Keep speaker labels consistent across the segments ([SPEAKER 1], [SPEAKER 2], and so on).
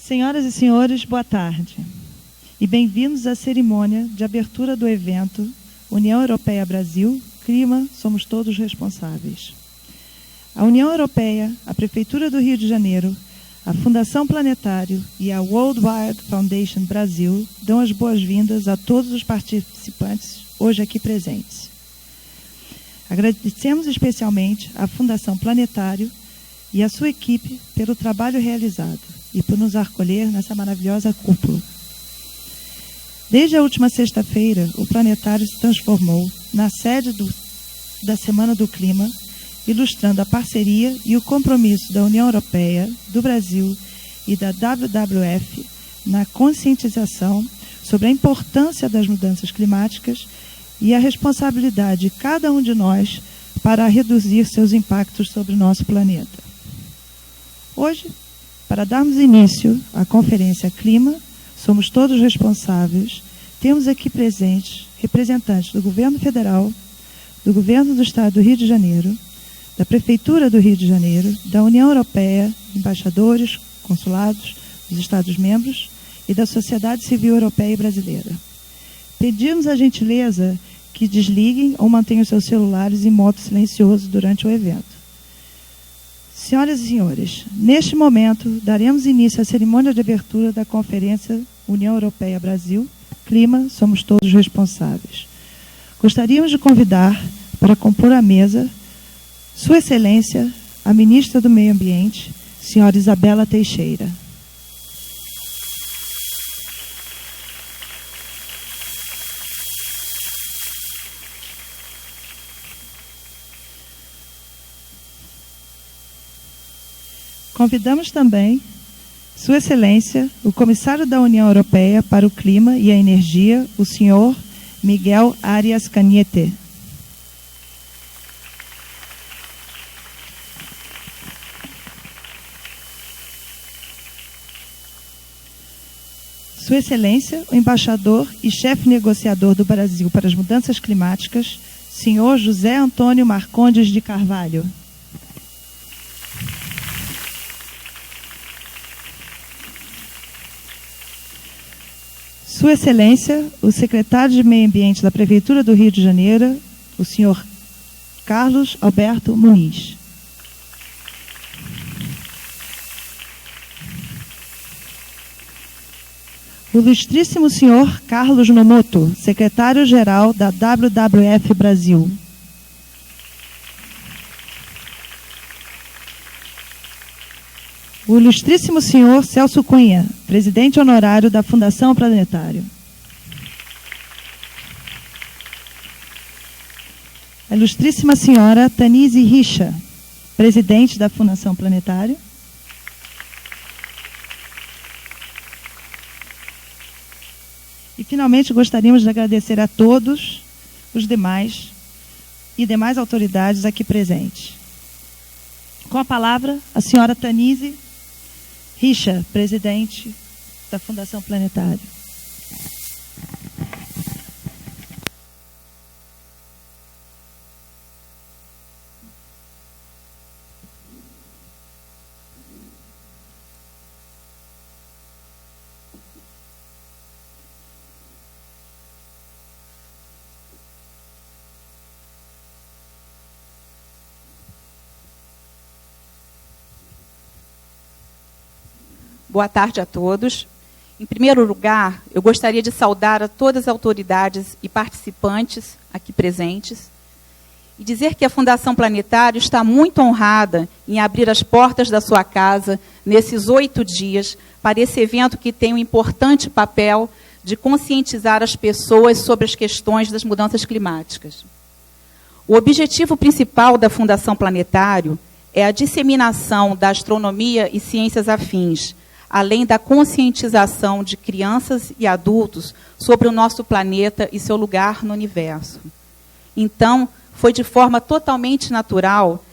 [SPEAKER 1] Senhoras e senhores, boa tarde. E bem-vindos à cerimônia de abertura do evento União Europeia-Brasil, Clima, Somos Todos Responsáveis. A União Europeia, a Prefeitura do Rio de Janeiro, a Fundação Planetário e a World Wide Foundation Brasil dão as boas-vindas a todos os participantes hoje aqui presentes. Agradecemos especialmente à Fundação Planetário e à sua equipe pelo trabalho realizado e por nos acolher nessa maravilhosa cúpula. Desde a última sexta-feira, o Planetário se transformou na sede da Semana do Clima, ilustrando a parceria e o compromisso da União Europeia, do Brasil e da WWF na conscientização sobre a importância das mudanças climáticas e a responsabilidade de cada um de nós para reduzir seus impactos sobre o nosso planeta. Hoje, para darmos início à Conferência Clima, Somos Todos Responsáveis, temos aqui presentes representantes do Governo Federal, do Governo do Estado do Rio de Janeiro, da Prefeitura do Rio de Janeiro, da União Europeia, embaixadores, consulados dos Estados-membros e da sociedade civil europeia e brasileira. Pedimos a gentileza que desliguem ou mantenham seus celulares em modo silencioso durante o evento. Senhoras e senhores, neste momento, daremos início à cerimônia de abertura da Conferência União Europeia-Brasil, Clima, Somos Todos Responsáveis. Gostaríamos de convidar para compor a mesa Sua Excelência, a Ministra do Meio Ambiente, Senhora Isabela Teixeira. Convidamos também Sua Excelência, o Comissário da União Europeia para o Clima e a Energia, o senhor Miguel Arias Cañete. Sua Excelência, o Embaixador e Chefe Negociador do Brasil para as Mudanças Climáticas, senhor José Antônio Marcondes de Carvalho. Sua Excelência, o Secretário de Meio Ambiente da Prefeitura do Rio de Janeiro, o senhor Carlos Alberto Muniz. O ilustríssimo senhor Carlos Nomoto, secretário-geral da WWF Brasil. O ilustríssimo senhor Celso Cunha, presidente honorário da Fundação Planetário. A ilustríssima senhora Tanise Richa, presidente da Fundação Planetário. E, finalmente, gostaríamos de agradecer a todos os demais autoridades aqui presentes. Com a palavra, a senhora Tanise Richa, presidente da Fundação Planetário.
[SPEAKER 2] Boa tarde a todos. Em primeiro lugar, eu gostaria de saudar a todas as autoridades e participantes aqui presentes e dizer que a Fundação Planetário está muito honrada em abrir as portas da sua casa nesses 8 dias para esse evento que tem um importante papel de conscientizar as pessoas sobre as questões das mudanças climáticas. O objetivo principal da Fundação Planetário é a disseminação da astronomia e ciências afins, além da conscientização de crianças e adultos sobre o nosso planeta e seu lugar no universo. Então, foi de forma totalmente natural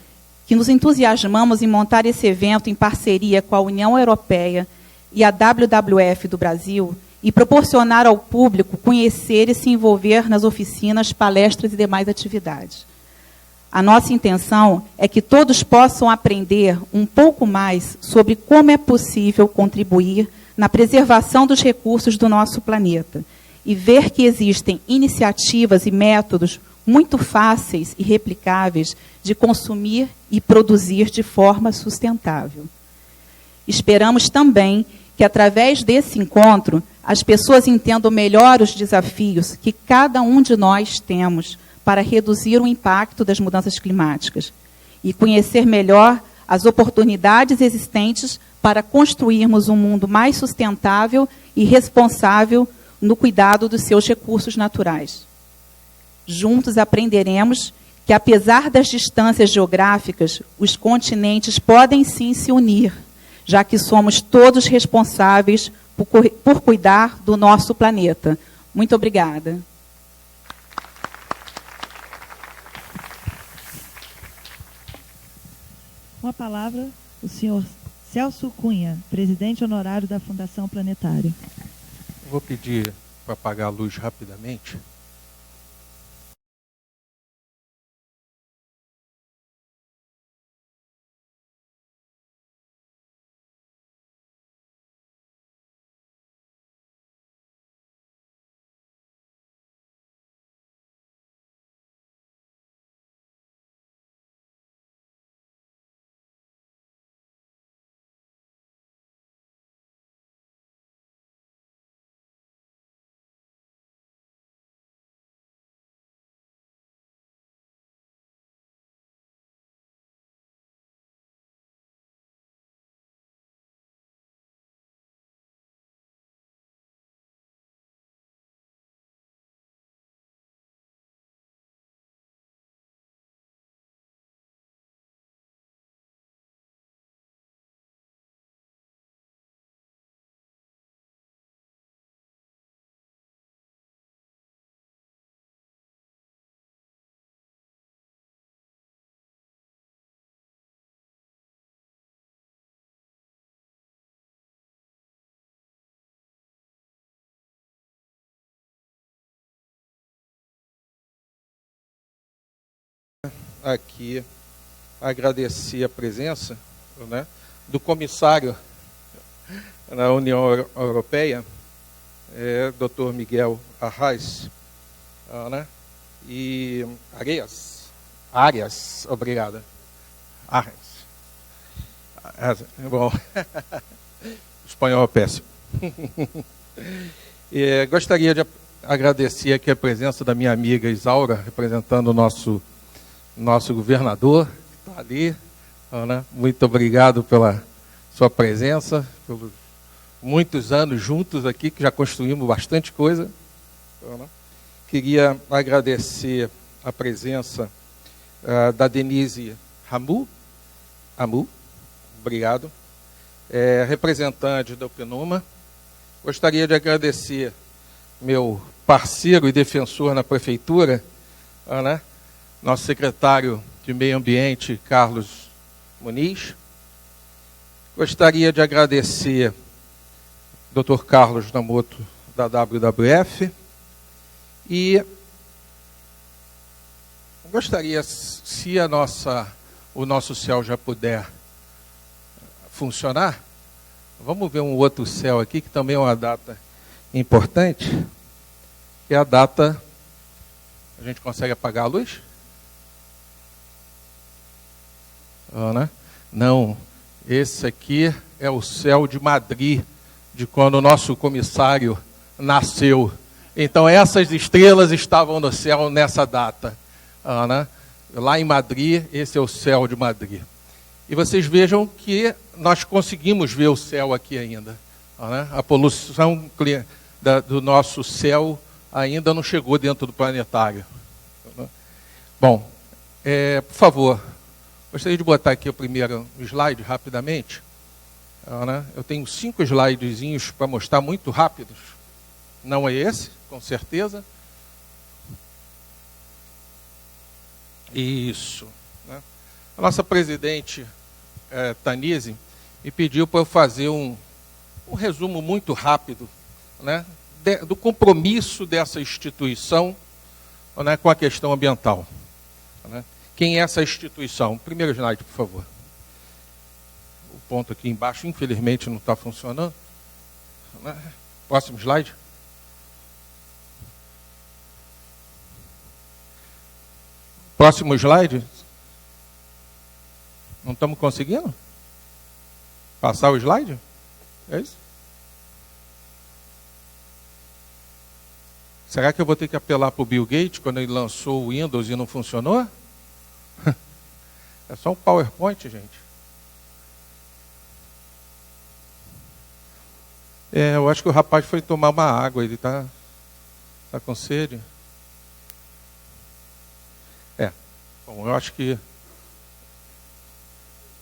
[SPEAKER 2] que nos entusiasmamos em montar esse evento em parceria com a União Europeia e a WWF do Brasil e proporcionar ao público conhecer e se envolver nas oficinas, palestras e demais atividades. A nossa intenção é que todos possam aprender um pouco mais sobre como é possível contribuir na preservação dos recursos do nosso planeta e ver que existem iniciativas e métodos muito fáceis e replicáveis de consumir e produzir de forma sustentável. Esperamos também que, através desse encontro, as pessoas entendam melhor os desafios que cada um de nós temos para reduzir o impacto das mudanças climáticas e conhecer melhor as oportunidades existentes para construirmos um mundo mais sustentável e responsável no cuidado dos seus recursos naturais. Juntos aprenderemos que, apesar das distâncias geográficas, os continentes podem sim se unir, já que somos todos responsáveis por cuidar do nosso planeta. Muito obrigada.
[SPEAKER 1] Com a palavra, o senhor Celso Cunha, presidente honorário da Fundação Planetária.
[SPEAKER 3] Vou pedir para apagar a luz rapidamente. Aqui agradecer a presença, né, do comissário na União Europeia, Dr. Miguel Arraes, né, e Arias, obrigada. Arias. Bom, espanhol é péssimo. Gostaria de agradecer aqui a presença da minha amiga Isaura, representando o nosso governador, que está ali. Né? Muito obrigado pela sua presença, pelos muitos anos juntos aqui, que já construímos bastante coisa. Né? Queria agradecer a presença da Denise Amu, obrigado, representante da UPNUMA. Gostaria de agradecer meu parceiro e defensor na prefeitura, né? Nosso secretário de Meio Ambiente, Carlos Muniz. Gostaria de agradecer o Dr. Carlos Namoto, da WWF. E gostaria, se o nosso céu já puder funcionar, vamos ver um outro céu aqui, que também é uma data importante, que é a data... A gente consegue apagar a luz? Né? Não, esse aqui é o céu de Madrid, de quando o nosso comissário nasceu. Então essas estrelas estavam no céu nessa data. Né? Lá em Madrid, esse é o céu de Madrid. E vocês vejam que nós conseguimos ver o céu aqui ainda. Né? A poluição do nosso céu ainda não chegou dentro do planetário. Bom, por favor, gostaria de botar aqui o primeiro slide rapidamente. Né? Eu tenho 5 slidezinhos para mostrar muito rápidos. Não é esse, com certeza. Isso. Né? A nossa presidente, Tanise, me pediu para eu fazer um resumo muito rápido, né, do compromisso dessa instituição, né, com a questão ambiental. Né? Quem é essa instituição? Primeiro slide, por favor. O ponto aqui embaixo, infelizmente, não está funcionando. Próximo slide. Próximo slide. Não estamos conseguindo? Passar o slide? É isso? Será que eu vou ter que apelar para o Bill Gates quando ele lançou o Windows e não funcionou? É só um PowerPoint, gente. Eu acho que o rapaz foi tomar uma água, ele está com sede. Bom, eu acho que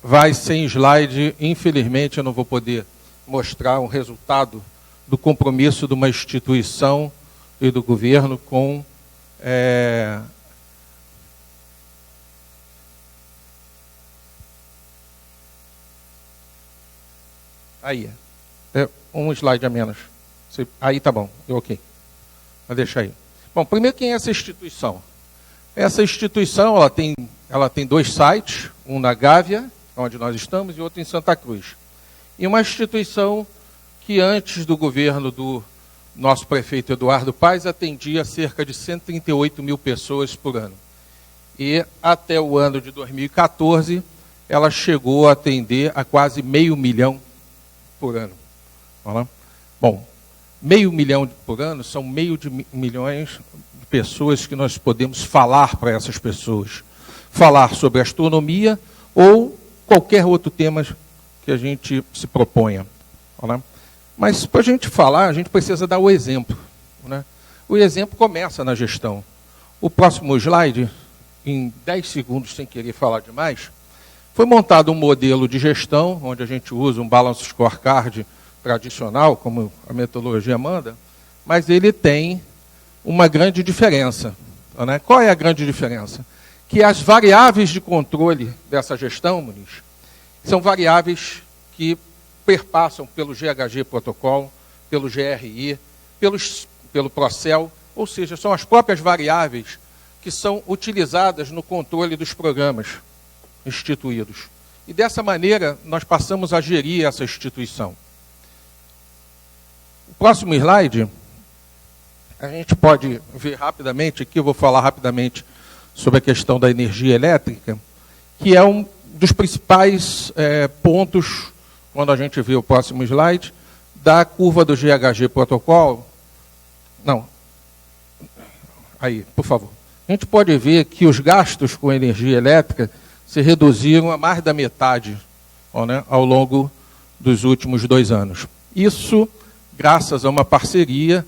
[SPEAKER 3] vai sem slide. Infelizmente, eu não vou poder mostrar um resultado do compromisso de uma instituição e do governo com aí, um slide a menos. Aí tá bom, ok. Vou deixar aí. Bom, primeiro, quem é essa instituição? Essa instituição ela tem 2 sites, um na Gávea, onde nós estamos, e outro em Santa Cruz. E uma instituição que antes do governo do nosso prefeito Eduardo Paes atendia cerca de 138 mil pessoas por ano. E até o ano de 2014, ela chegou a atender a quase 500 mil por ano. Bom, 500 mil por ano são 500 milhões de pessoas que nós podemos falar para essas pessoas. Falar sobre astronomia ou qualquer outro tema que a gente se proponha. Mas para a gente falar, a gente precisa dar o exemplo. O exemplo começa na gestão. O próximo slide, em 10 segundos, sem querer falar demais, foi montado um modelo de gestão, onde a gente usa um balance scorecard tradicional, como a metodologia manda, mas ele tem uma grande diferença. Qual é a grande diferença? Que as variáveis de controle dessa gestão, Muniz, são variáveis que perpassam pelo GHG protocolo, pelo GRI, pelo Procel, ou seja, são as próprias variáveis que são utilizadas no controle dos programas instituídos. E dessa maneira, nós passamos a gerir essa instituição. O próximo slide, a gente pode ver rapidamente, aqui eu vou falar rapidamente sobre a questão da energia elétrica, que é um dos principais pontos, quando a gente vê o próximo slide, da curva do GHG protocolo. Não. Aí, por favor. A gente pode ver que os gastos com energia elétrica se reduziram a mais da metade ao longo dos últimos 2 anos. Isso graças a uma parceria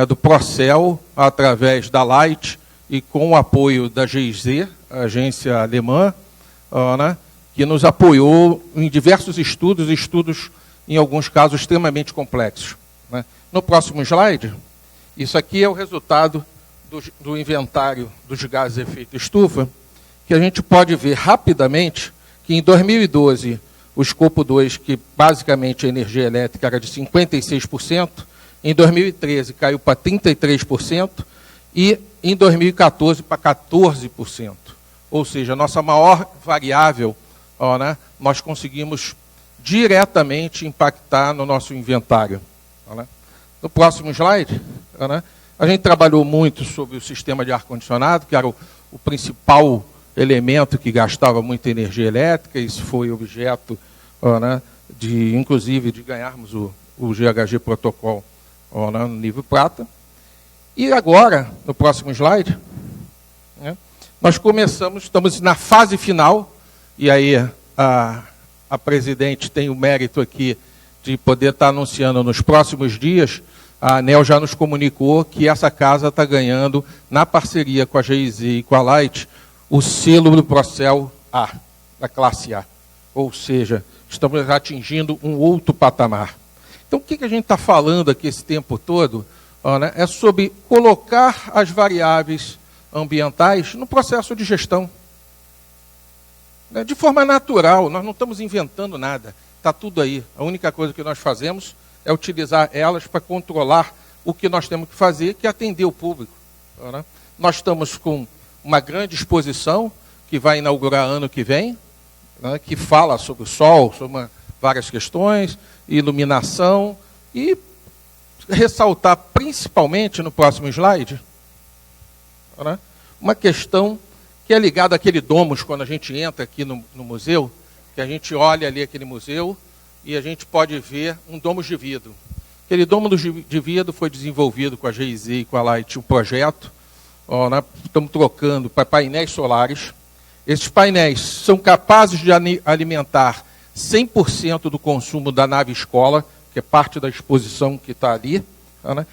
[SPEAKER 3] do Procel, através da Light e com o apoio da GIZ, a agência alemã, que nos apoiou em diversos estudos, em alguns casos, extremamente complexos. No próximo slide, isso aqui é o resultado do inventário dos gases de efeito estufa, que a gente pode ver rapidamente que em 2012, o escopo 2, que basicamente a energia elétrica era de 56%, em 2013 caiu para 33%, e em 2014 para 14%. Ou seja, a nossa maior variável, nós conseguimos diretamente impactar no nosso inventário. No próximo slide, a gente trabalhou muito sobre o sistema de ar-condicionado, que era o principal elemento que gastava muita energia elétrica. Isso foi objeto, inclusive, de ganharmos o GHG protocolo no nível prata. E agora, no próximo slide, nós estamos na fase final, e aí a presidente tem o mérito aqui de poder estar anunciando nos próximos dias. A ANEEL já nos comunicou que essa casa está ganhando, na parceria com a GIZ e com a Light, o selo do Procel A, da classe A. Ou seja, estamos atingindo um outro patamar. Então, o que a gente está falando aqui esse tempo todo é sobre colocar as variáveis ambientais no processo de gestão. De forma natural, nós não estamos inventando nada. Está tudo aí. A única coisa que nós fazemos é utilizar elas para controlar o que nós temos que fazer, que é atender o público. Nós estamos com uma grande exposição, que vai inaugurar ano que vem, que fala sobre o sol, sobre várias questões, iluminação, e ressaltar principalmente no próximo slide, né, uma questão que é ligada àquele domus, quando a gente entra aqui no museu, que a gente olha ali aquele museu e a gente pode ver um domus de vidro. Aquele domus de vidro foi desenvolvido com a GIZ e com a Light, um projeto. Nós estamos trocando para painéis solares. Esses painéis são capazes de alimentar 100% do consumo da nave escola, que é parte da exposição que está ali. Né?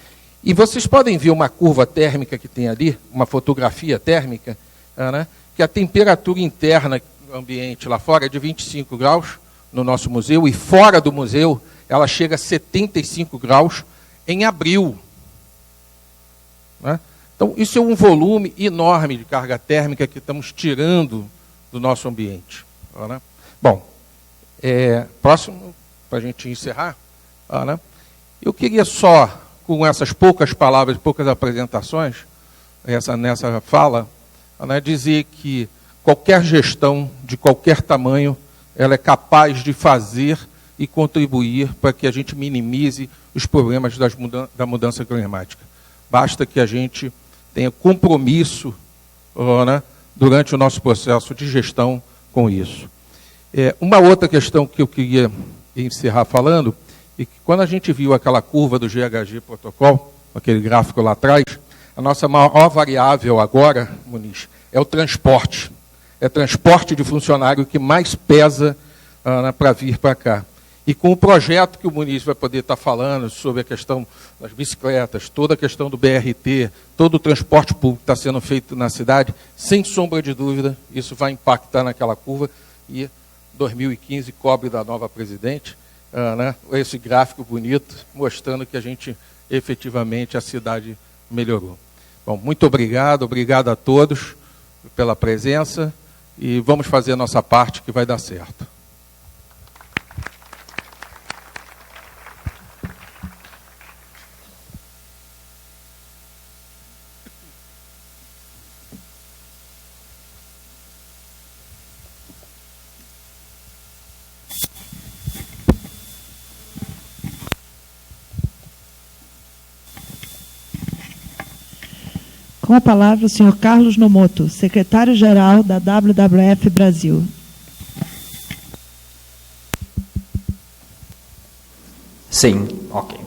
[SPEAKER 3] E vocês podem ver uma curva térmica que tem ali, uma fotografia térmica, né? Que a temperatura interna do ambiente lá fora é de 25 graus no nosso museu, e fora do museu ela chega a 75 graus em abril. Né? Então, isso é um volume enorme de carga térmica que estamos tirando do nosso ambiente. Né? Bom, próximo, para a gente encerrar, né? Eu queria só, com essas poucas palavras, poucas apresentações, nessa fala, né, dizer que qualquer gestão, de qualquer tamanho, ela é capaz de fazer e contribuir para que a gente minimize os problemas da mudança climática. Basta que a gente tenha compromisso, né, durante o nosso processo de gestão com isso. Uma outra questão que eu queria encerrar falando, é que quando a gente viu aquela curva do GHG Protocol, aquele gráfico lá atrás, a nossa maior variável agora, Muniz, é o transporte. É transporte de funcionário que mais pesa para vir para cá. E com o projeto que o Muniz vai poder estar falando sobre a questão das bicicletas, toda a questão do BRT, todo o transporte público que está sendo feito na cidade, sem sombra de dúvida, isso vai impactar naquela curva. E 2015 cobre da nova presidente, né, esse gráfico bonito, mostrando que a gente, efetivamente, a cidade melhorou. Bom, muito obrigado a todos pela presença e vamos fazer a nossa parte que vai dar certo.
[SPEAKER 1] Com a palavra, o senhor Carlos Nomoto, secretário-geral da WWF Brasil.
[SPEAKER 4] Sim, ok.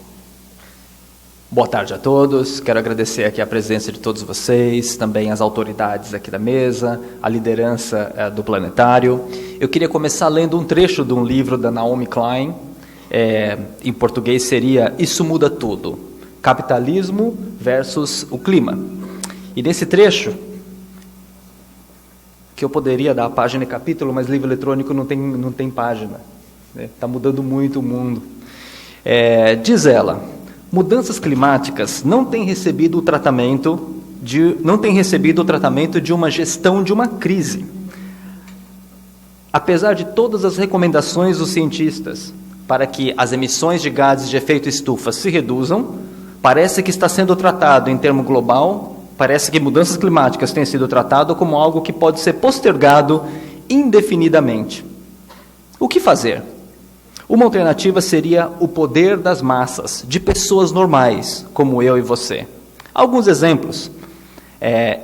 [SPEAKER 4] Boa tarde a todos. Quero agradecer aqui a presença de todos vocês, também as autoridades aqui da mesa, a liderança do planetário. Eu queria começar lendo um trecho de um livro da Naomi Klein. Em português seria Isso Muda Tudo, Capitalismo versus o Clima. E nesse trecho, que eu poderia dar a página e capítulo, mas livro eletrônico não tem página. Está mudando muito o mundo. Diz ela, mudanças climáticas não têm recebido o tratamento de uma gestão de uma crise. Apesar de todas as recomendações dos cientistas para que as emissões de gases de efeito estufa se reduzam, parece que está sendo tratado em termo global. Parece que mudanças climáticas têm sido tratado como algo que pode ser postergado indefinidamente. O que fazer? Uma alternativa seria o poder das massas, de pessoas normais, como eu e você. Alguns exemplos.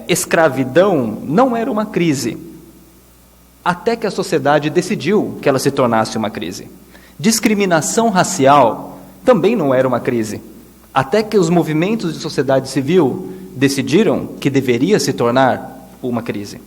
[SPEAKER 4] Escravidão não era uma crise, até que a sociedade decidiu que ela se tornasse uma crise. Discriminação racial também não era uma crise, até que os movimentos de sociedade civil decidiram que deveria se tornar uma crise.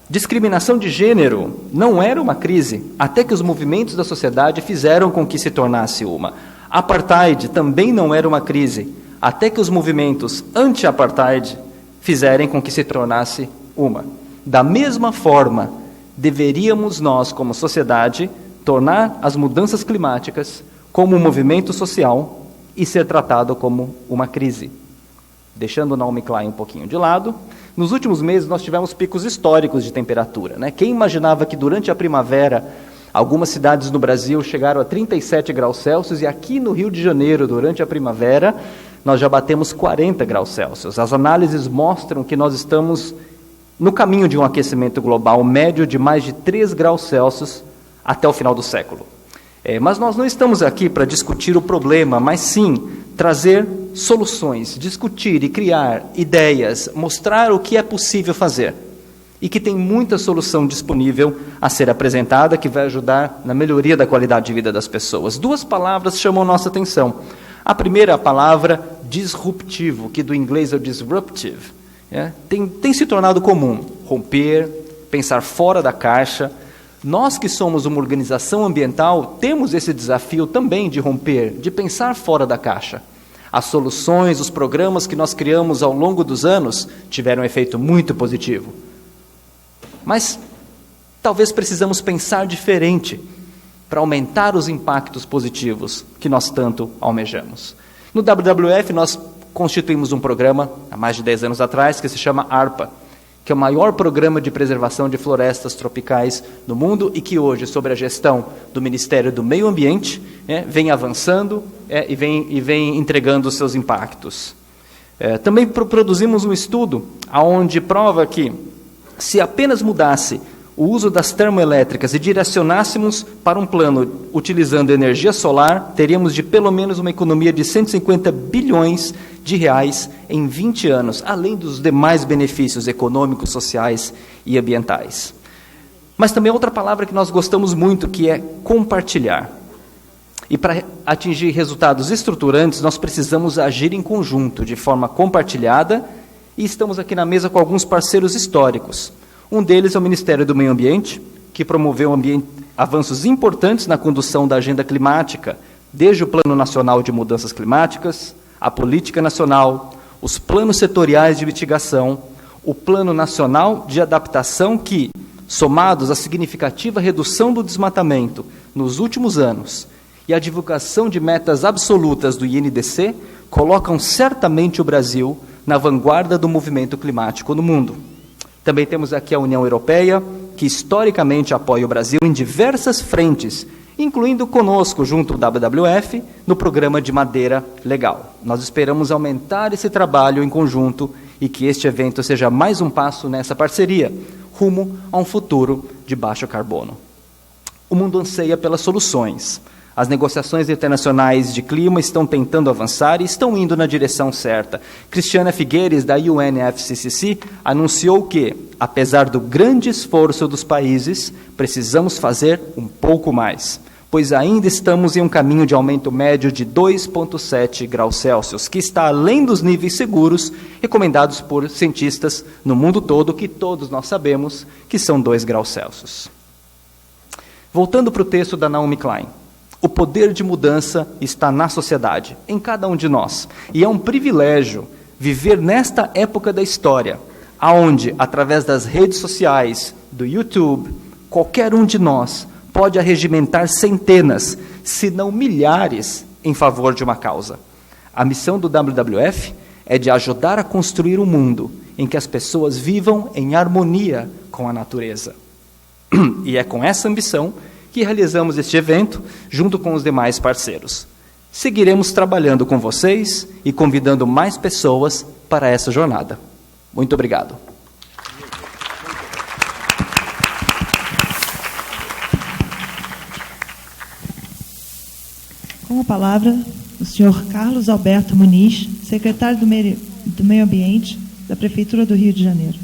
[SPEAKER 4] Discriminação de gênero não era uma crise, até que os movimentos da sociedade fizeram com que se tornasse uma. Apartheid também não era uma crise, até que os movimentos anti-apartheid fizerem com que se tornasse uma. Da mesma forma, deveríamos nós, como sociedade, tornar as mudanças climáticas como um movimento social e ser tratado como uma crise. Deixando Naomi Klein um pouquinho de lado, nos últimos meses nós tivemos picos históricos de temperatura. Quem imaginava que durante a primavera algumas cidades no Brasil chegaram a 37 graus Celsius e aqui no Rio de Janeiro, durante a primavera, nós já batemos 40 graus Celsius. As análises mostram que nós estamos no caminho de um aquecimento global médio de mais de 3 graus Celsius até o final do século. Mas nós não estamos aqui para discutir o problema, mas sim trazer soluções, discutir e criar ideias, mostrar o que é possível fazer. E que tem muita solução disponível a ser apresentada, que vai ajudar na melhoria da qualidade de vida das pessoas. 2 palavras chamam nossa atenção. A primeira, a palavra disruptivo, que do inglês é o disruptive, tem se tornado comum. Romper, pensar fora da caixa. Nós que somos uma organização ambiental, temos esse desafio também de romper, de pensar fora da caixa. As soluções, os programas que nós criamos ao longo dos anos tiveram um efeito muito positivo. Mas talvez precisamos pensar diferente para aumentar os impactos positivos que nós tanto almejamos. No WWF, nós constituímos um programa, há mais de 10 anos atrás, que se chama ARPA, que é o maior programa de preservação de florestas tropicais do mundo e que hoje, sob a gestão do Ministério do Meio Ambiente, vem avançando e vem entregando os seus impactos. Também produzimos um estudo onde prova que, se apenas mudasse o uso das termoelétricas e direcionássemos para um plano utilizando energia solar, teríamos de pelo menos uma economia de 150 bilhões de reais em 20 anos, além dos demais benefícios econômicos, sociais e ambientais. Mas também outra palavra que nós gostamos muito, que é compartilhar. E para atingir resultados estruturantes, nós precisamos agir em conjunto, de forma compartilhada, e estamos aqui na mesa com alguns parceiros históricos. Um deles é o Ministério do Meio Ambiente, que promoveu avanços importantes na condução da agenda climática, desde o Plano Nacional de Mudanças Climáticas, a Política Nacional, os planos setoriais de mitigação, o Plano Nacional de Adaptação que, somados à significativa redução do desmatamento nos últimos anos e a divulgação de metas absolutas do INDC, colocam certamente o Brasil na vanguarda do movimento climático no mundo. Também temos aqui a União Europeia, que historicamente apoia o Brasil em diversas frentes, incluindo conosco, junto ao WWF, no programa de madeira legal. Nós esperamos aumentar esse trabalho em conjunto e que este evento seja mais um passo nessa parceria, rumo a um futuro de baixo carbono. O mundo anseia pelas soluções. As negociações internacionais de clima estão tentando avançar e estão indo na direção certa. Cristiana Figueires, da UNFCCC, anunciou que, apesar do grande esforço dos países, precisamos fazer um pouco mais, pois ainda estamos em um caminho de aumento médio de 2,7 graus Celsius, que está além dos níveis seguros recomendados por cientistas no mundo todo, que todos nós sabemos que são 2 graus Celsius. Voltando para o texto da Naomi Klein. O poder de mudança está na sociedade, em cada um de nós. E é um privilégio viver nesta época da história, onde, através das redes sociais, do YouTube, qualquer um de nós pode arregimentar centenas, se não milhares, em favor de uma causa. A missão do WWF é de ajudar a construir um mundo em que as pessoas vivam em harmonia com a natureza. E é com essa ambição que realizamos este evento, junto com os demais parceiros. Seguiremos trabalhando com vocês e convidando mais pessoas para essa jornada. Muito obrigado.
[SPEAKER 1] Com a palavra, o senhor Carlos Alberto Muniz, secretário do Meio Ambiente da Prefeitura do Rio de Janeiro.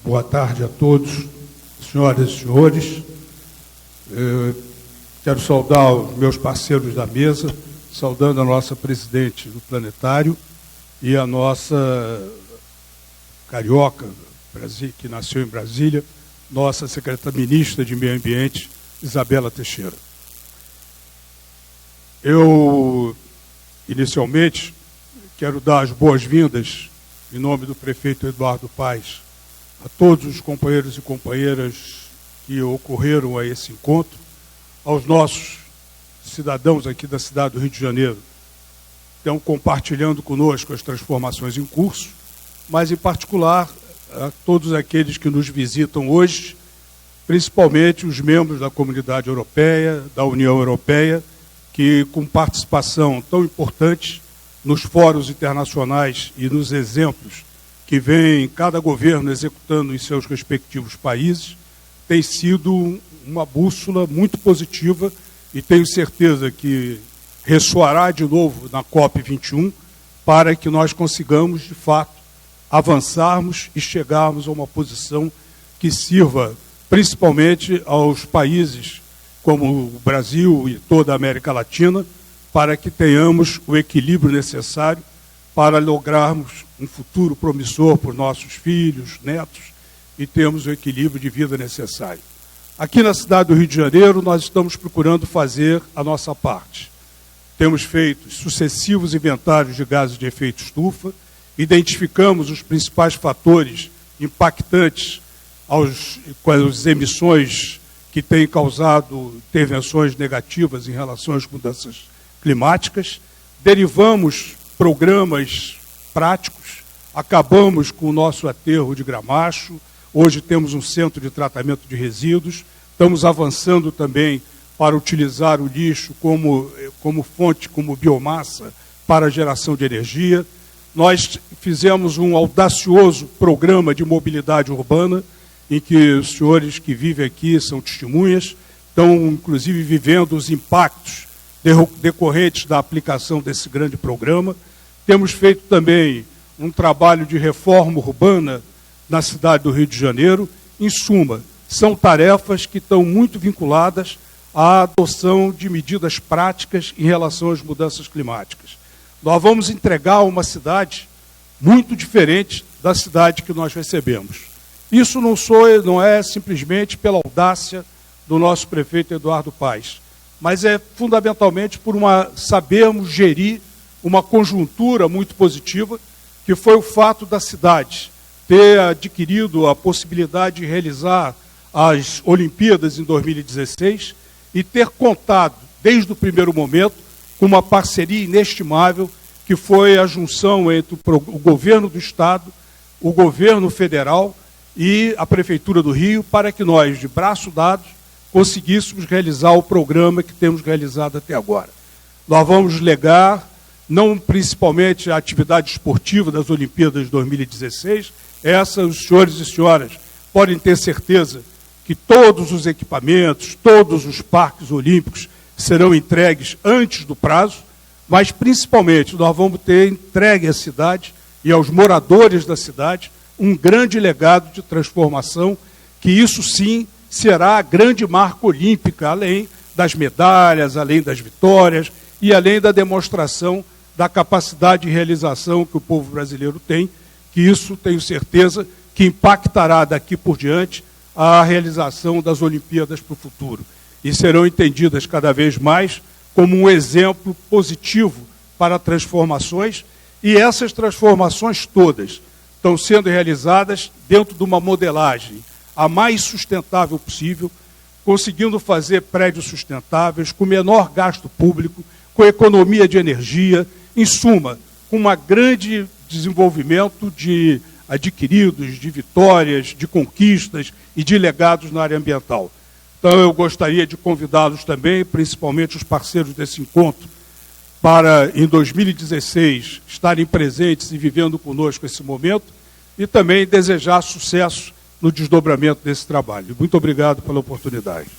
[SPEAKER 5] Boa tarde a todos. Senhoras e senhores, quero saudar os meus parceiros da mesa, saudando a nossa presidente do planetário e a nossa carioca, que nasceu em Brasília, nossa secretária-ministra de Meio Ambiente, Isabela Teixeira. Eu, inicialmente, quero dar as boas-vindas, em nome do prefeito Eduardo Paes, a todos os companheiros e companheiras que ocorreram a esse encontro, aos nossos cidadãos aqui da cidade do Rio de Janeiro, que estão compartilhando conosco as transformações em curso, mas, em particular, a todos aqueles que nos visitam hoje, principalmente os membros da Comunidade Europeia, da União Europeia, que, com participação tão importante nos fóruns internacionais e nos exemplos que vem cada governo executando em seus respectivos países, tem sido uma bússola muito positiva e tenho certeza que ressoará de novo na COP21 para que nós consigamos, de fato, avançarmos e chegarmos a uma posição que sirva principalmente aos países como o Brasil e toda a América Latina, para que tenhamos o equilíbrio necessário para lograrmos um futuro promissor para os nossos filhos, netos, e termos o equilíbrio de vida necessário. Aqui na cidade do Rio de Janeiro, nós estamos procurando fazer a nossa parte. Temos feito sucessivos inventários de gases de efeito estufa, identificamos os principais fatores impactantes com as emissões que têm causado intervenções negativas em relação às mudanças climáticas, derivamos programas práticos, acabamos com o nosso aterro de Gramacho, hoje temos um centro de tratamento de resíduos, estamos avançando também para utilizar o lixo como fonte, como biomassa para a geração de energia. Nós fizemos um audacioso programa de mobilidade urbana, em que os senhores que vivem aqui são testemunhas, estão inclusive vivendo os impactos decorrentes da aplicação desse grande programa. Temos feito também um trabalho de reforma urbana na cidade do Rio de Janeiro. Em suma, são tarefas que estão muito vinculadas à adoção de medidas práticas em relação às mudanças climáticas. Nós vamos entregar uma cidade muito diferente da cidade que nós recebemos. Isso não é simplesmente pela audácia do nosso prefeito Eduardo Paes, mas é fundamentalmente por sabermos gerir uma conjuntura muito positiva, que foi o fato da cidade ter adquirido a possibilidade de realizar as Olimpíadas em 2016 e ter contado, desde o primeiro momento, com uma parceria inestimável, que foi a junção entre o governo do Estado, o governo federal e a Prefeitura do Rio, para que nós, de braço dado, conseguíssemos realizar o programa que temos realizado até agora. Nós vamos legar, não principalmente a atividade esportiva das Olimpíadas de 2016, os senhores e senhoras podem ter certeza que todos os equipamentos, todos os parques olímpicos serão entregues antes do prazo, mas principalmente nós vamos ter entregue à cidade e aos moradores da cidade um grande legado de transformação, que isso sim será a grande marca olímpica, além das medalhas, além das vitórias e além da demonstração da capacidade de realização que o povo brasileiro tem, que isso tenho certeza que impactará daqui por diante a realização das Olimpíadas para o futuro. E serão entendidas cada vez mais como um exemplo positivo para transformações, e essas transformações todas estão sendo realizadas dentro de uma modelagem a mais sustentável possível, conseguindo fazer prédios sustentáveis, com menor gasto público, com economia de energia, em suma, com um grande desenvolvimento de adquiridos, de vitórias, de conquistas e de legados na área ambiental. Então, eu gostaria de convidá-los também, principalmente os parceiros desse encontro, para, em 2016, estarem presentes e vivendo conosco esse momento, e também desejar sucesso no desdobramento desse trabalho. Muito obrigado pela oportunidade.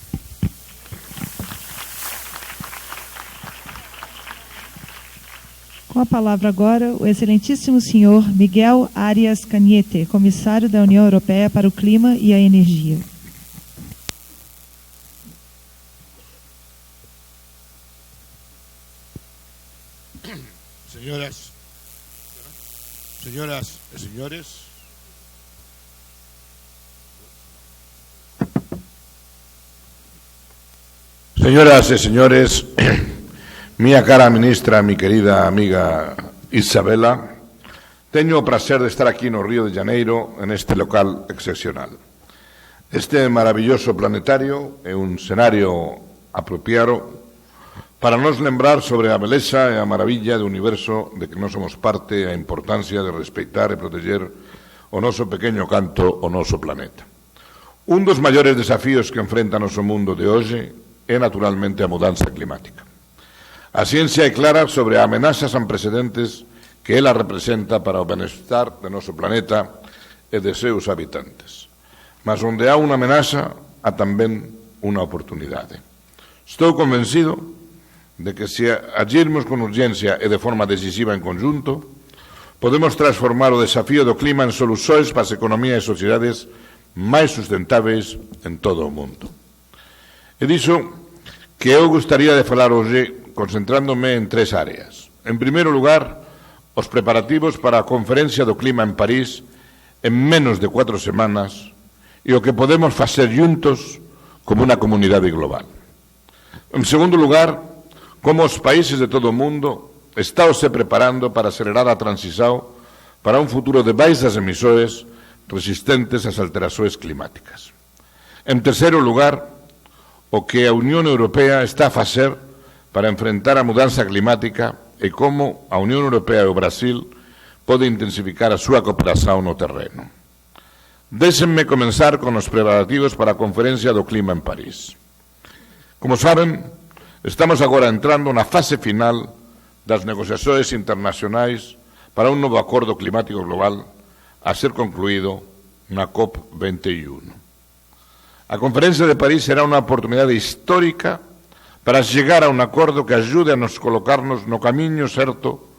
[SPEAKER 1] Com a palavra agora, o excelentíssimo senhor Miguel Arias Cañete, comissário da União Europeia para o Clima e a Energia.
[SPEAKER 6] Señoras y señores, señoras y señores, mi cara ministra, mi querida amiga Isabela, teño o prazer de estar aquí no Río de Janeiro, en este local excepcional. Este maravilloso planetario é un escenario apropiado para nos lembrar sobre a beleza e a maravilla do universo de que nós somos parte e a importancia de respeitar e proteger o noso pequeno canto, o noso planeta. Un dos maiores desafíos que enfrenta o noso mundo de hoxe é naturalmente a mudanza climática. A ciencia é clara sobre a amenazas sen precedentes que ela representa para o benestar do noso planeta e de seus habitantes. Mas onde há unha amenaza, há tamén unha oportunidade. Estou convencido de que se agirmos con urgencia e de forma decisiva en conjunto, podemos transformar o desafío do clima en solucións para as economías e sociedades máis sustentáveis en todo o mundo. E diso que eu gostaría de falar hoxe concentrándome en 3 áreas. En primeiro lugar, os preparativos para a Conferencia do Clima en París en menos de 4 semanas e o que podemos facer juntos como unha comunidade global. En segundo lugar, como os países de todo o mundo están se preparando para acelerar a transición para un futuro de baixas emisións resistentes ás alterações climáticas. En terceiro lugar, o que a Unión Europea está a facer para enfrentar a mudanza climática e como a Unión Europea e o Brasil pode intensificar a súa cooperación no terreno. Déxenme comenzar con os preparativos para a Conferencia do Clima en París. Como saben, estamos agora entrando na fase final das negociações internacionais para un novo acordo climático global a ser concluído na COP21. A Conferencia de París será unha oportunidade histórica para chegar a un acordo que ajude a nos colocarnos no camiño certo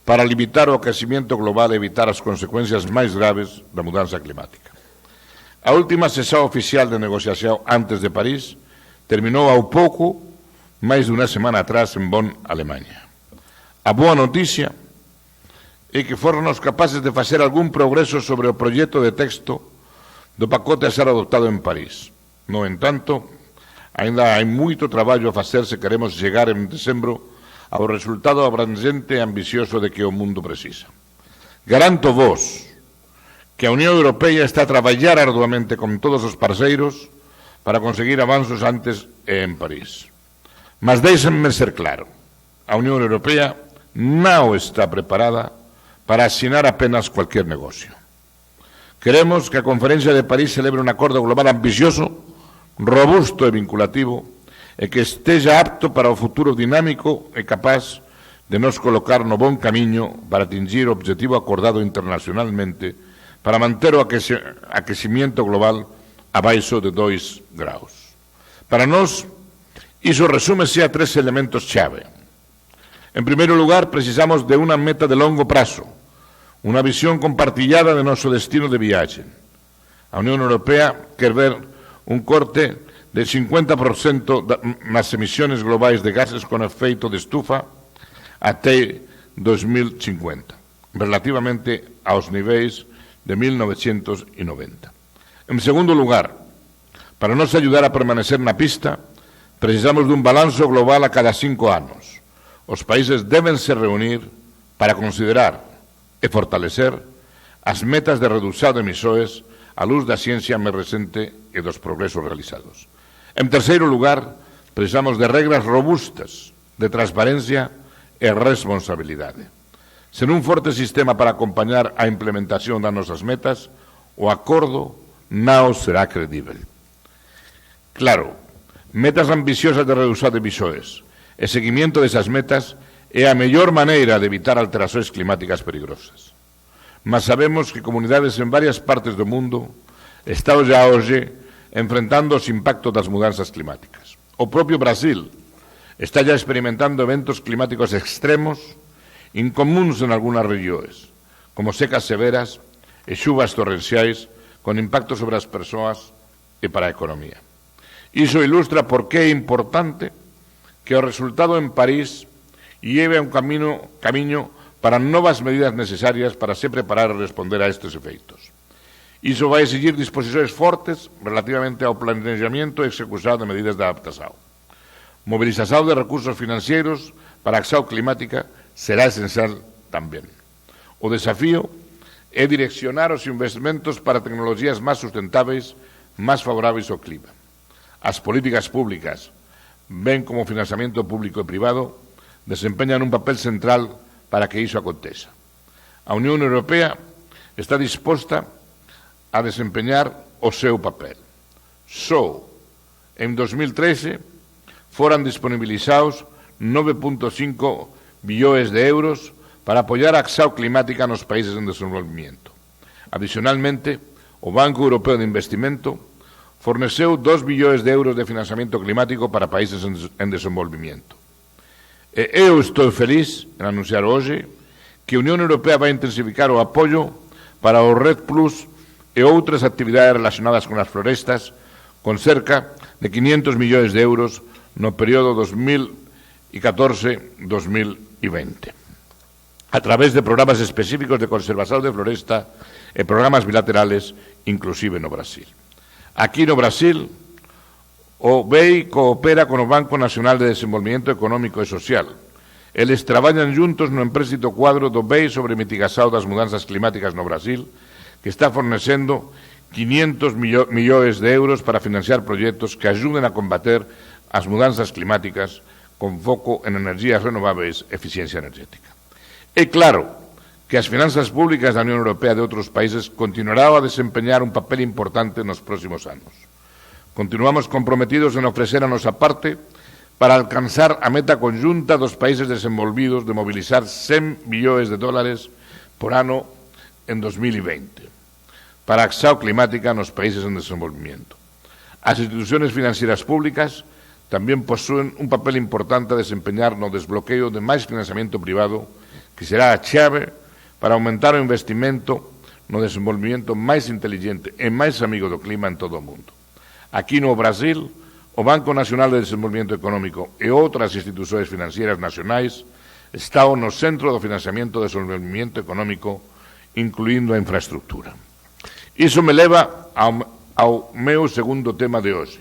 [SPEAKER 6] para limitar o aquecimento global e evitar as consecuencias máis graves da mudanza climática. A última sesión oficial de negociación antes de París terminou ao pouco máis dunha semana atrás en Bonn, Alemanha. A boa noticia é que fóramos capaces de facer algún progreso sobre o proxecto de texto do pacote a ser adoptado en París. No entanto, ainda hai moito traballo a facer se queremos chegar en decembro ao resultado abrangente e ambicioso de que o mundo precisa. Garanto vos que a Unión Europea está a traballar arduamente con todos os parceiros para conseguir avanzos antes e en París. Mas déixenme ser claro, a Unión Europea non está preparada para asinar apenas cualquier negocio. Queremos que a Conferencia de París celebre un acordo global ambicioso, robusto e vinculativo, e que esteja apto para o futuro dinámico e capaz de nos colocar no bon camiño para atingir o objetivo acordado internacionalmente para manter o aquecimiento global abaixo de 2 graus. Para nós, iso resúmese a 3 elementos chave. En primeiro lugar, precisamos de unha meta de longo prazo, unha visión compartillada de noso destino de viaxe. A Unión Europea quer ver un corte de 50% nas emisiones globais de gases con efeito de estufa até 2050, relativamente aos niveis de 1990. En segundo lugar, para nos ayudar a permanecer na pista, precisamos dun balanzo global a cada 5 anos. Os países débense reunir para considerar e fortalecer as metas de redução de emisións á luz da ciencia máis recente e dos progresos realizados. En terceiro lugar, precisamos de regras robustas de transparencia e responsabilidade. Sen un forte sistema para acompañar a implementación das nosas metas, o acordo non será credível. Claro, metas ambiciosas de redução de emisións e seguimiento desas metas é a mellor maneira de evitar alterações climáticas perigosas. Mas sabemos que comunidades en varias partes do mundo están já hoxe enfrentando os impactos das mudanzas climáticas. O propio Brasil está já experimentando eventos climáticos extremos incomuns en algunhas regións, como secas severas e chuvas torrenciais con impacto sobre as persoas e para a economía. Iso ilustra por que é importante que o resultado en París lleve a un camiño para novas medidas necesarias para se preparar e responder a estes efeitos. Iso vai exigir disposicións fortes relativamente ao planeamento e execución de medidas de adaptación. Mobilización de recursos financeiros para a acción climática será esencial tamén. O desafío é direccionar os investimentos para tecnologías máis sustentáveis, máis favoráveis ao clima. As políticas públicas, ben como o financiamento público e privado, desempeñan un papel central para que iso aconteza. A Unión Europea está disposta a desempeñar o seu papel. Só en 2013 foran disponibilizados 9,5 billones de euros para apoiar a acción climática nos países en desenvolvimento. Adicionalmente, o Banco Europeo de Investimento forneceu 2 bilhões de euros de financiamento climático para países em desenvolvimento. E eu estou feliz em anunciar hoje que a União Europeia vai intensificar o apoio para o RED Plus e outras atividades relacionadas com as florestas, con cerca de 500 millóns de euros no período 2014-2020, a través de programas específicos de conservación de floresta e programas bilaterales, inclusive no Brasil. Aquí no Brasil, o BEI coopera con o Banco Nacional de Desenvolvimento Económico e Social. Eles traballan juntos no empréstito cuadro do BEI sobre mitigación das mudanzas climáticas no Brasil, que está fornecendo 500 millóns de euros para financiar proxectos que axuden a combater as mudanzas climáticas con foco en energías renováveis e eficiencia energética. É claro que as finanzas públicas da Unión Europea e de outros países continuarán a desempeñar un papel importante nos próximos anos. Continuamos comprometidos en ofrecer a nosa parte para alcanzar a meta conjunta dos países desenvolvidos de mobilizar 100 millóns de dólares por ano en 2020 para a acción climática nos países en desenvolvimento. As instituciones financieras públicas tamén posúen un papel importante a desempeñar no desbloqueo de máis financiamento privado, que será a chave para aumentar o investimento no desenvolvimento máis inteligente e máis amigo do clima en todo o mundo. Aquí no Brasil, o Banco Nacional de Desenvolvimento Económico e outras institucións financieras nacionais están no centro do financiamento do desenvolvimento económico, incluindo a infraestructura. Iso me leva ao meu segundo tema de hoxe.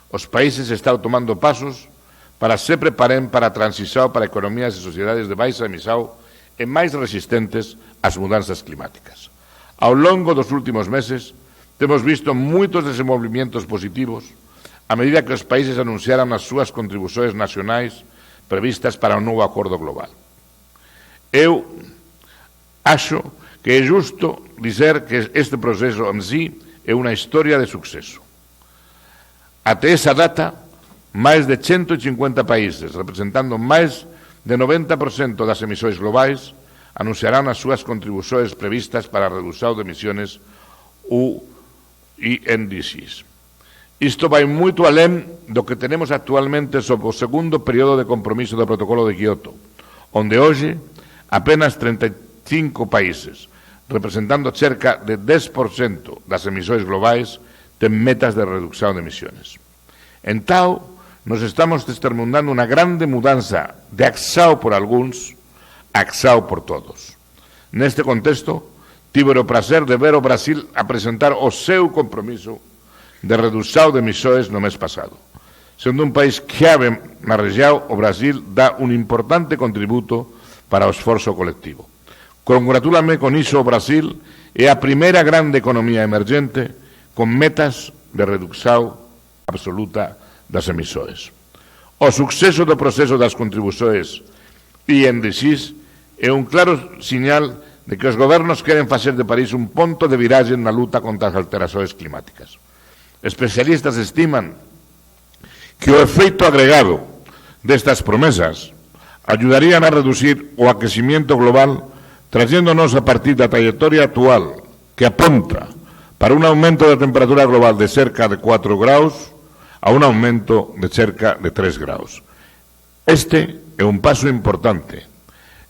[SPEAKER 6] Os países están tomando pasos para se preparen para a transición para economías e sociedades de baixa emisión e máis resistentes ás mudanzas climáticas. Ao longo dos últimos meses, temos visto moitos desenvolvimentos positivos a medida que os países anunciaran as súas contribucións nacionais previstas para o novo acordo global. Eu acho que é justo dizer que este proceso en sí é unha historia de suceso. Até esa data, máis de 150 países, representando máis de 90% das emisións globais, anunciarán as súas contribucións previstas para a redução de emisións UNDCs. Isto vai moito alén do que tenemos actualmente sob o segundo período de compromiso do protocolo de Kioto, onde hoxe apenas 35 países, representando cerca de 10% das emisións globais, ten metas de reducción de emisións. Entao, nos estamos determinando unha grande mudanza de acción por algúns a acción por todos. Neste contexto, tive o prazer de ver o Brasil a presentar o seu compromiso de reducción de emisións no mes pasado. Sendo un país clave na rexión, o Brasil dá un importante contributo para o esforzo colectivo. Congratúlame con iso, o Brasil é a primeira grande economía emergente con metas de reducción absoluta das emisións. O suceso do proceso das contribucións INDCs é un claro sinal de que os gobernos queren facer de París un ponto de viraxe na luta contra as alterações climáticas. Especialistas estiman que o efeito agregado destas promesas ayudarían a reducir o aquecimiento global, trayéndonos a partir da trayectoria actual que apunta para un aumento da temperatura global de cerca de 4 graus a un aumento de cerca de 3 graus. Este é un paso importante,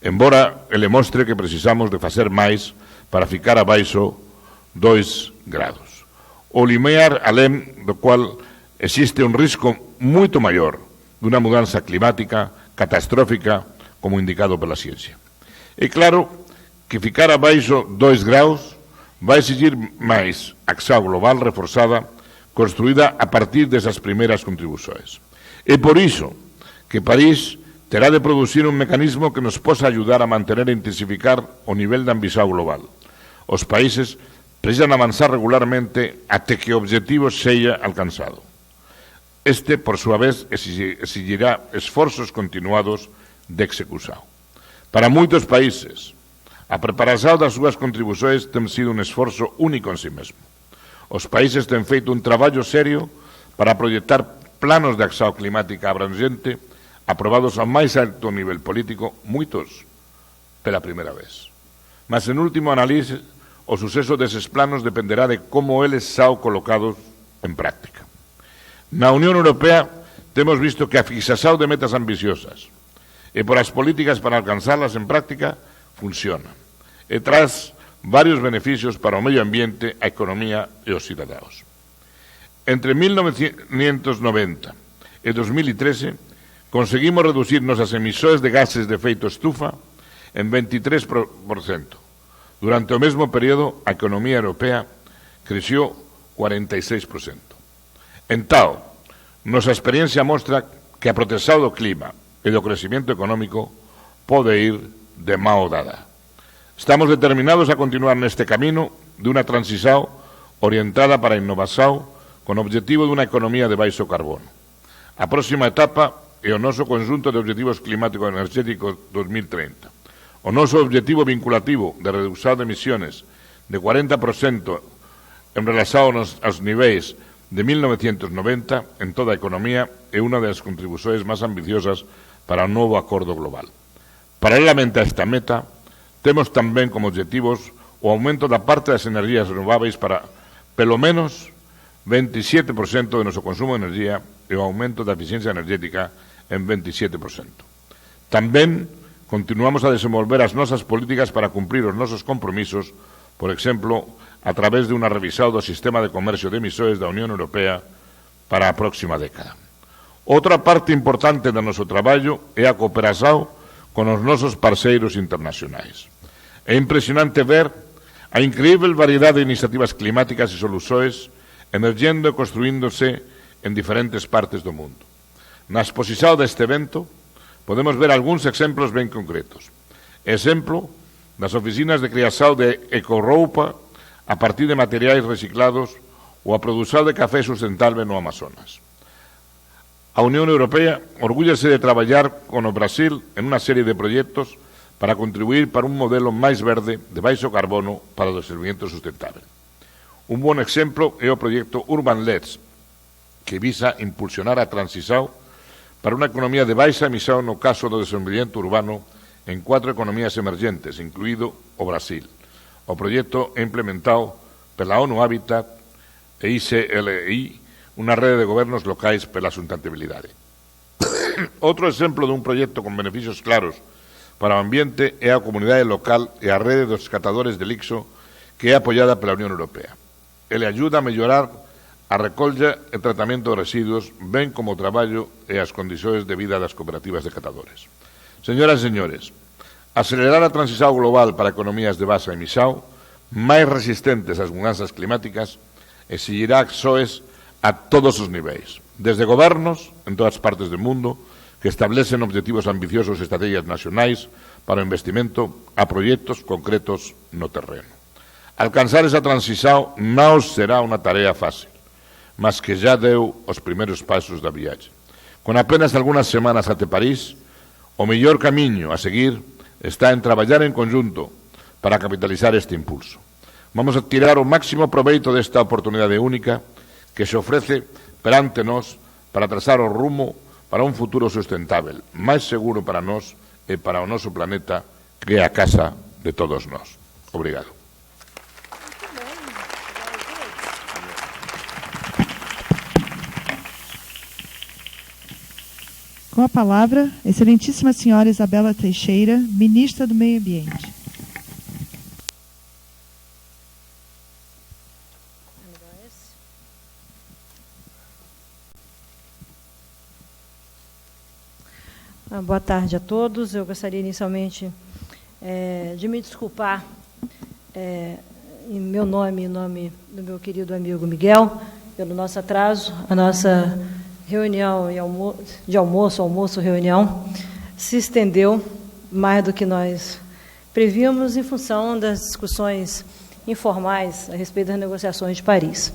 [SPEAKER 6] embora ele mostre que precisamos de facer máis para ficar abaixo 2 grados. O limiar além do cual existe un risco moito maior dunha mudanza climática catastrófica como indicado pela ciencia. É claro que ficar abaixo 2 graus vai exigir máis acción global reforzada construída a partir desas primeiras contribucións. É por iso que París terá de producir un mecanismo que nos possa ayudar a mantener e intensificar o nivel de ambición global. Os países precisan avanzar regularmente até que o obxectivo seja alcanzado. Este, por súa vez, exigirá esforzos continuados de execución. Para moitos países, a preparación das súas contribucións ten sido un esforzo único en si mesmo. Os países ten feito un traballo serio para proyectar planos de acción climática abrangente aprobados ao máis alto nivel político, moitos pela primeira vez. Mas, en último análise, o suceso deses planos dependerá de como eles são colocados en práctica. Na Unión Europea temos visto que a fixación de metas ambiciosas e por as políticas para alcanzarlas en práctica funciona e traz varios beneficios para o medio ambiente, a economía e os cidadaos. Entre 1990 e 2013 conseguimos reducir nosas emisións de gases de efeito estufa en 23%. Durante o mesmo período, a economía europea creceu 46%. Entao, nosa experiencia mostra que a protección do clima e do crecimiento económico pode ir de mão dada. Estamos determinados a continuar neste camino de unha transición orientada para a innovación con o objetivo dunha economía de baixo carbono. A próxima etapa é o noso conjunto de objetivos climáticos energéticos 2030. O noso objetivo vinculativo de reducción de emisiones de 40% en relación aos niveis de 1990 en toda a economía é unha das contribucións máis ambiciosas para o novo acordo global. Paralelamente a esta meta, temos tamén como objetivos o aumento da parte das energías renováveis para, pelo menos, 27% do noso consumo de energía e o aumento da eficiencia energética en 27%. Tamén continuamos a desenvolver as nosas políticas para cumprir os nosos compromisos, por exemplo, a través de unha revisão do sistema de comercio de emisións da Unión Europea para a próxima década. Outra parte importante do noso traballo é a cooperación con os nosos parceiros internacionais. É impresionante ver a increíble variedade de iniciativas climáticas e solucións emergendo e construíndose en diferentes partes do mundo. Na exposición deste evento podemos ver algúns exemplos ben concretos. Exemplo das oficinas de criación de ecoroupa a partir de materiais reciclados ou a produción de café sustentable no Amazonas. A Unión Europea orgúllase de traballar con o Brasil en unha serie de proxectos para contribuir para un modelo máis verde de baixo carbono para o desenvolvemento sustentable. Un bon exemplo é o proxecto Urban LEDS, que visa impulsionar a transición para unha economía de baixa emisión no caso do desenvolvemento urbano en 4 economías emergentes, incluído o Brasil. O proxecto é implementado pela ONU Habitat e ICLI, unha rede de gobernos locais pela sustentabilidade. Outro exemplo dun proxecto con beneficios claros para o ambiente é a comunidade local e a rede dos catadores de lixo que é apoiada pela Unión Europea. Ele ajuda a mellorar a recolla e tratamento de residuos, ben como o traballo e as condicións de vida das cooperativas de catadores. Señoras e señores, acelerar a transición global para economías de baixa emisión, máis resistentes ás mudanzas climáticas, exigirá accións a todos os niveis, desde gobernos en todas partes do mundo que establecen objetivos ambiciosos e estrategias nacionais para o investimento a proxectos concretos no terreno. Alcanzar esa transición non será unha tarea fácil, mas que já deu os primeiros pasos da viaxe. Con apenas algunhas semanas até París, o mellor camiño a seguir está en traballar en conjunto para capitalizar este impulso. Vamos a tirar o máximo proveito desta oportunidade única que se ofrece perante nós para trazar o rumo para un futuro sustentável, máis seguro para nós e para o noso planeta, que é a casa de todos nós. Obrigado.
[SPEAKER 1] Com a palavra, excelentíssima senhora Isabela Teixeira, ministra do Meio Ambiente.
[SPEAKER 7] Boa tarde a todos. Eu gostaria inicialmente de me desculpar em meu nome e em nome do meu querido amigo Miguel, pelo nosso atraso. A nossa reunião de almoço-reunião, se estendeu mais do que nós prevíamos em função das discussões informais a respeito das negociações de Paris.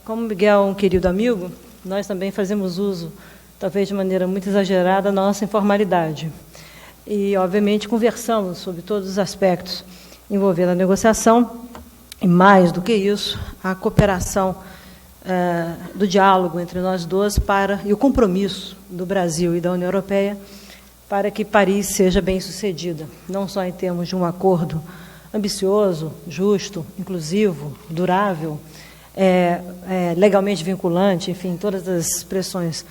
[SPEAKER 7] Como Miguel é um querido amigo, nós também fazemos uso, talvez de maneira muito exagerada, da nossa informalidade. E, obviamente, conversamos sobre todos os aspectos envolvendo a negociação e, mais do que isso, a cooperação do diálogo entre nós dois e o compromisso do Brasil e da União Europeia para que Paris seja bem-sucedida, não só em termos de um acordo ambicioso, justo, inclusivo, durável, legalmente vinculante, enfim, todas as expressões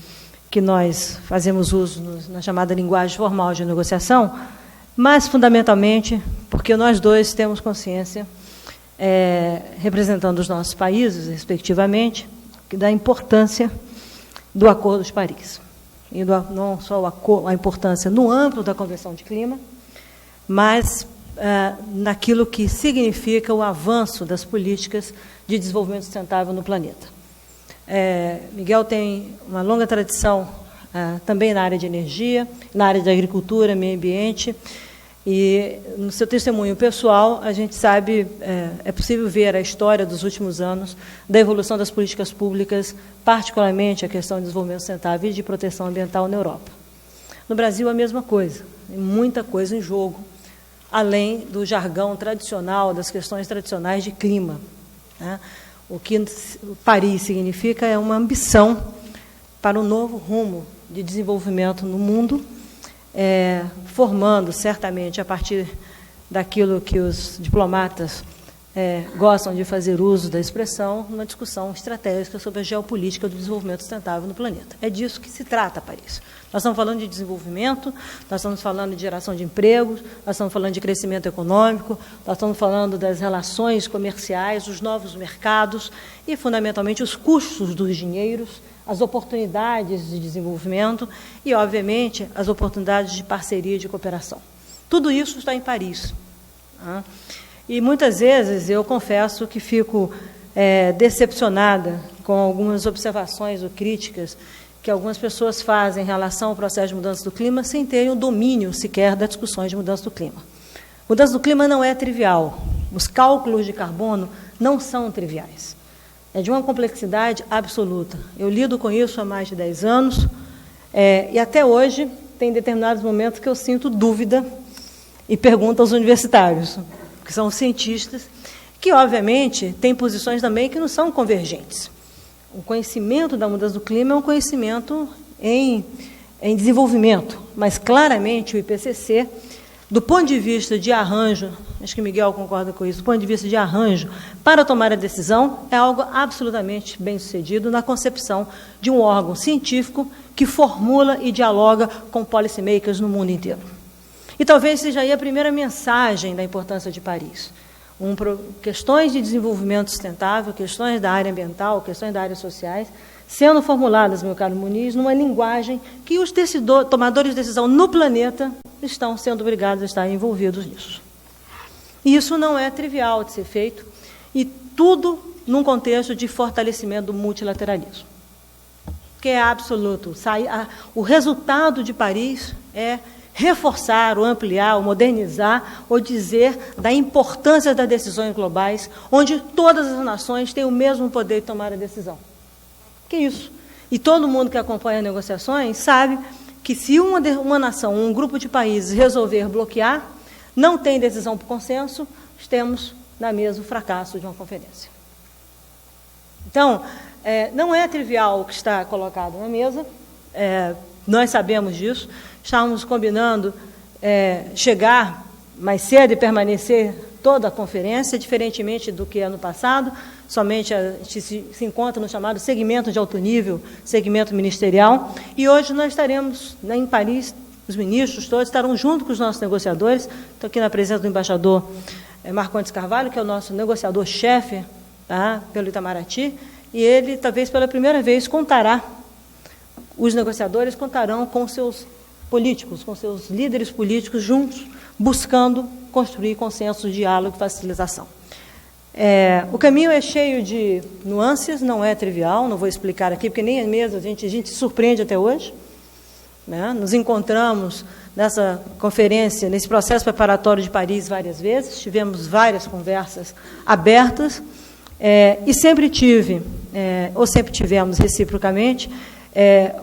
[SPEAKER 7] que nós fazemos uso na chamada linguagem formal de negociação, mas, fundamentalmente, porque nós dois temos consciência, representando os nossos países, respectivamente, da importância do Acordo de Paris. E não só a importância no âmbito da Convenção de Clima, mas naquilo que significa o avanço das políticas de desenvolvimento sustentável no planeta. Miguel tem uma longa tradição também na área de energia, na área de agricultura, meio ambiente, e no seu testemunho pessoal, a gente sabe, é possível ver a história dos últimos anos da evolução das políticas públicas, particularmente a questão de desenvolvimento sustentável e de proteção ambiental na Europa. No Brasil, a mesma coisa, tem muita coisa em jogo, além do jargão tradicional, das questões tradicionais de clima, né? O que Paris significa é uma ambição para um novo rumo de desenvolvimento no mundo, formando, certamente, a partir daquilo que os diplomatas gostam de fazer uso da expressão, uma discussão estratégica sobre a geopolítica do desenvolvimento sustentável no planeta. É disso que se trata, Paris. Nós estamos falando de desenvolvimento, nós estamos falando de geração de empregos, nós estamos falando de crescimento econômico, nós estamos falando das relações comerciais, os novos mercados e, fundamentalmente, os custos dos dinheiros, as oportunidades de desenvolvimento e, obviamente, as oportunidades de parceria e de cooperação. Tudo isso está em Paris. E, muitas vezes, eu confesso que fico decepcionada com algumas observações ou críticas que algumas pessoas fazem em relação ao processo de mudança do clima sem terem o domínio sequer das discussões de mudança do clima. Mudança do clima não é trivial. Os cálculos de carbono não são triviais. É de uma complexidade absoluta. Eu lido com isso há mais de 10 anos e até hoje tem determinados momentos que eu sinto dúvida e pergunto aos universitários, que são cientistas, que, obviamente, têm posições também que não são convergentes. O conhecimento da mudança do clima é um conhecimento em desenvolvimento, mas, claramente, o IPCC, do ponto de vista de arranjo, acho que Miguel concorda com isso, do ponto de vista de arranjo, para tomar a decisão, é algo absolutamente bem-sucedido na concepção de um órgão científico que formula e dialoga com policymakers no mundo inteiro. E talvez seja aí a primeira mensagem da importância de Paris. Questões de desenvolvimento sustentável, questões da área ambiental, questões da área sociais, sendo formuladas, meu caro Muniz, numa linguagem que os tomadores de decisão no planeta estão sendo obrigados a estar envolvidos nisso. E isso não é trivial de ser feito, e tudo num contexto de fortalecimento do multilateralismo, que é absoluto. O resultado de Paris é reforçar, ou ampliar, ou modernizar, ou dizer da importância das decisões globais, onde todas as nações têm o mesmo poder de tomar a decisão. Que isso? E todo mundo que acompanha as negociações sabe que se uma nação, um grupo de países resolver bloquear, não tem decisão por consenso, temos na mesa o fracasso de uma conferência. Então, não é trivial o que está colocado na mesa, nós sabemos disso, estávamos combinando chegar mais cedo e permanecer toda a conferência, diferentemente do que ano passado, somente a gente se encontra no chamado segmento de alto nível, segmento ministerial, e hoje nós estaremos em Paris, os ministros todos estarão junto com os nossos negociadores, estou aqui na presença do embaixador Marcondes Carvalho, que é o nosso negociador-chefe, tá, pelo Itamaraty, e ele, talvez pela primeira vez, os negociadores contarão com seus políticos, com seus líderes políticos juntos, buscando construir consenso, diálogo e facilitação. O caminho é cheio de nuances, não é trivial, não vou explicar aqui, porque nem mesmo a gente se surpreende até hoje. Né? Nos encontramos nessa conferência, nesse processo preparatório de Paris várias vezes, tivemos várias conversas abertas, e sempre tivemos reciprocamente,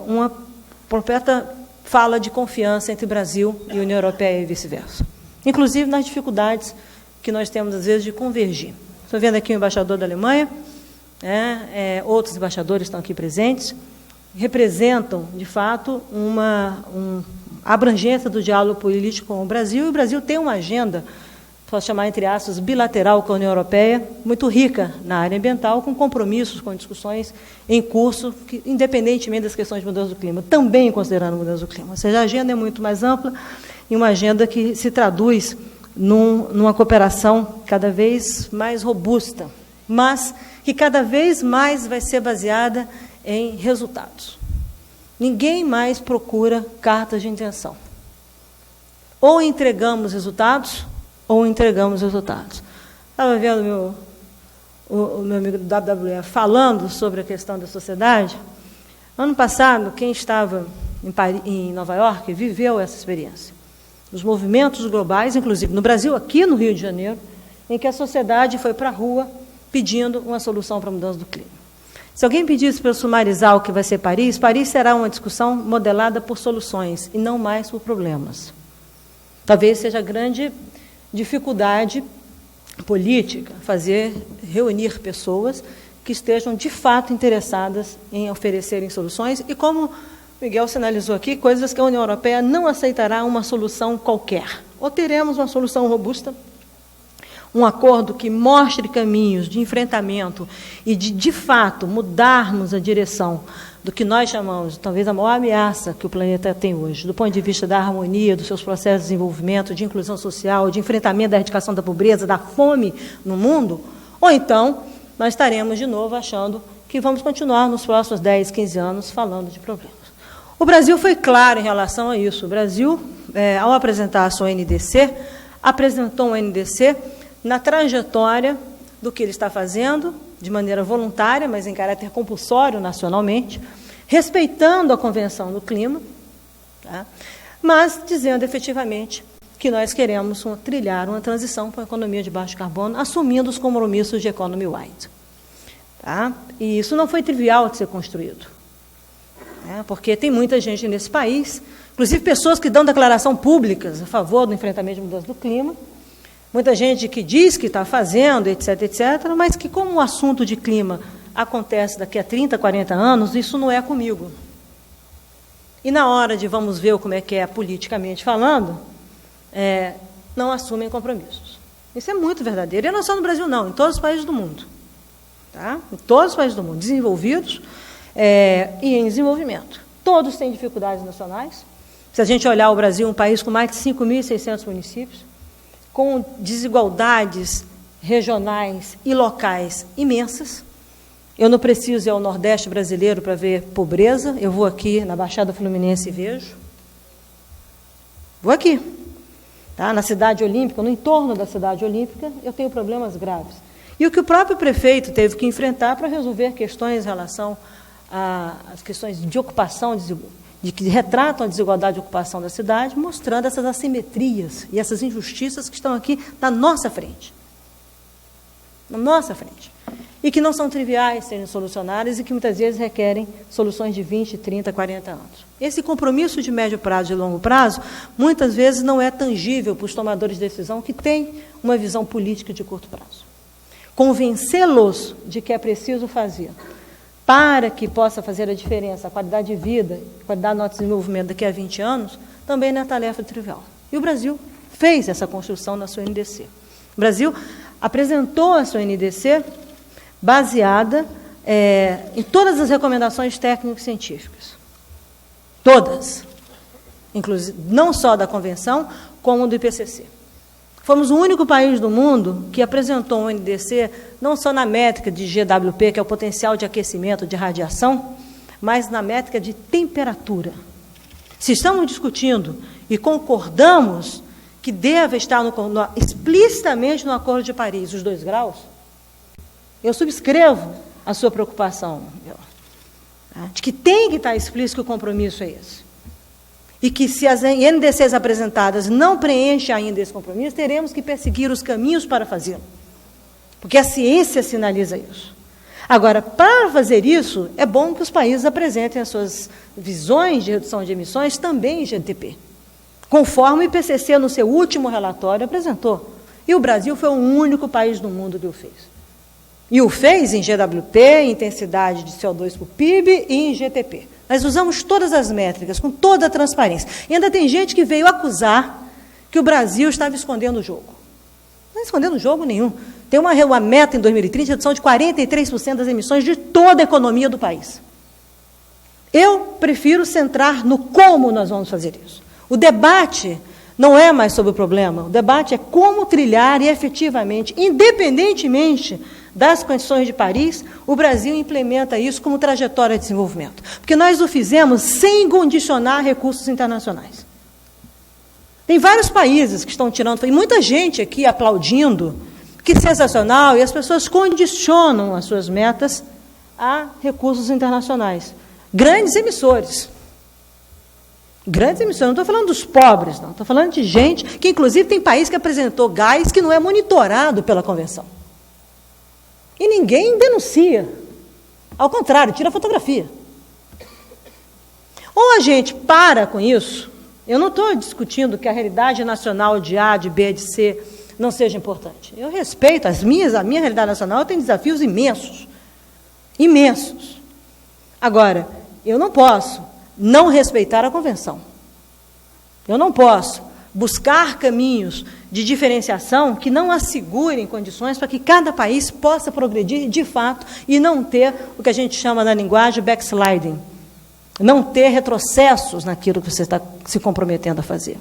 [SPEAKER 7] uma completa fala de confiança entre Brasil e União Europeia e vice-versa. Inclusive nas dificuldades que nós temos, às vezes, de convergir. Estou vendo aqui o embaixador da Alemanha, outros embaixadores estão aqui presentes, representam, de fato, uma abrangência do diálogo político com o Brasil, e o Brasil tem uma agenda posso chamar entre aspas, bilateral com a União Europeia, muito rica na área ambiental, com compromissos, com discussões em curso, que, independentemente das questões de mudança do clima, também considerando a mudança do clima. Ou seja, a agenda é muito mais ampla e uma agenda que se traduz numa cooperação cada vez mais robusta, mas que cada vez mais vai ser baseada em resultados. Ninguém mais procura cartas de intenção. Ou entregamos resultados, ou entregamos resultados. Estava vendo o meu amigo do WWF falando sobre a questão da sociedade. Ano passado, quem estava em Nova York viveu essa experiência. Os movimentos globais, inclusive no Brasil, aqui no Rio de Janeiro, em que a sociedade foi para a rua pedindo uma solução para a mudança do clima. Se alguém pedisse para eu sumarizar o que vai ser Paris, Paris será uma discussão modelada por soluções e não mais por problemas. Talvez seja a grande dificuldade política reunir pessoas que estejam de fato interessadas em oferecerem soluções e, como Miguel sinalizou aqui, coisas que a União Europeia não aceitará uma solução qualquer. Ou teremos uma solução robusta, um acordo que mostre caminhos de enfrentamento e de fato, mudarmos a direção do que nós chamamos, talvez, a maior ameaça que o planeta tem hoje, do ponto de vista da harmonia, dos seus processos de desenvolvimento, de inclusão social, de enfrentamento da erradicação da pobreza, da fome no mundo, ou então nós estaremos de novo achando que vamos continuar nos próximos 10, 15 anos falando de problemas. O Brasil foi claro em relação a isso. O Brasil, ao apresentar a sua NDC, apresentou uma NDC na trajetória do que ele está fazendo, de maneira voluntária, mas em caráter compulsório nacionalmente, respeitando a Convenção do Clima, tá? Mas dizendo efetivamente que nós queremos trilhar uma transição para uma economia de baixo carbono, assumindo os compromissos de Economy Wide. Tá? E isso não foi trivial de ser construído, né? Porque tem muita gente nesse país, inclusive pessoas que dão declaração públicas a favor do enfrentamento de mudança do clima, muita gente que diz que está fazendo, etc., etc., mas que, como o assunto de clima acontece daqui a 30, 40 anos, isso não é comigo. E na hora de vamos ver como é que é politicamente falando, não assumem compromissos. Isso é muito verdadeiro. E não só no Brasil, não, em todos os países do mundo. Tá? Em todos os países do mundo, desenvolvidos e em desenvolvimento. Todos têm dificuldades nacionais. Se a gente olhar o Brasil, um país com mais de 5.600 municípios, com desigualdades regionais e locais imensas. Eu não preciso ir ao Nordeste brasileiro para ver pobreza, eu vou aqui na Baixada Fluminense e vejo. Vou aqui. Tá? Na Cidade Olímpica, no entorno da Cidade Olímpica, eu tenho problemas graves. E o que o próprio prefeito teve que enfrentar para resolver questões em relação às questões de ocupação, que retratam a desigualdade de ocupação da cidade, mostrando essas assimetrias e essas injustiças que estão aqui na nossa frente. Na nossa frente. E que não são triviais serem solucionadas e que muitas vezes requerem soluções de 20, 30, 40 anos. Esse compromisso de médio prazo e longo prazo, muitas vezes não é tangível para os tomadores de decisão que têm uma visão política de curto prazo. Convencê-los de que é preciso fazer para que possa fazer a diferença, a qualidade de vida, a qualidade do nosso desenvolvimento daqui a 20 anos, também não é tarefa trivial. E o Brasil fez essa construção na sua NDC. O Brasil apresentou a sua NDC baseada em todas as recomendações técnico-científicas. Todas. Inclusive, não só da Convenção, como do IPCC. Fomos o único país do mundo que apresentou um NDC não só na métrica de GWP, que é o potencial de aquecimento de radiação, mas na métrica de temperatura. Se estamos discutindo e concordamos que deve estar explicitamente no Acordo de Paris os 2 graus, eu subscrevo a sua preocupação, de que tem que estar explícito que o compromisso é esse. E que, se as NDCs apresentadas não preenchem ainda esse compromisso, teremos que perseguir os caminhos para fazê-lo. Porque a ciência sinaliza isso. Agora, para fazer isso, é bom que os países apresentem as suas visões de redução de emissões também em GTP, conforme o IPCC, no seu último relatório, apresentou. E o Brasil foi o único país do mundo que o fez. E o fez em GWP, em intensidade de CO2 por PIB e em GTP. Nós usamos todas as métricas, com toda a transparência. E ainda tem gente que veio acusar que o Brasil estava escondendo o jogo. Não escondendo jogo nenhum. Tem uma meta em 2030 de redução de 43% das emissões de toda a economia do país. Eu prefiro centrar no como nós vamos fazer isso. O debate não é mais sobre o problema, o debate é como trilhar e efetivamente, independentemente das condições de Paris, o Brasil implementa isso como trajetória de desenvolvimento. Porque nós o fizemos sem condicionar recursos internacionais. Tem vários países que estão tirando, e muita gente aqui aplaudindo, que sensacional, e as pessoas condicionam as suas metas a recursos internacionais. Grandes emissores. Grandes emissores. Não estou falando dos pobres, não. Estou falando de gente que, inclusive, tem país que apresentou gás que não é monitorado pela Convenção. E ninguém denuncia. Ao contrário, tira fotografia. Ou a gente para com isso. Eu não estou discutindo que a realidade nacional de A, de B, de C não seja importante. Eu respeito a minha realidade nacional tem desafios imensos. Imensos. Agora, eu não posso não respeitar a Convenção. Eu não posso buscar caminhos de diferenciação que não assegurem condições para que cada país possa progredir de fato e não ter o que a gente chama na linguagem backsliding, não ter retrocessos naquilo que você está se comprometendo a fazer.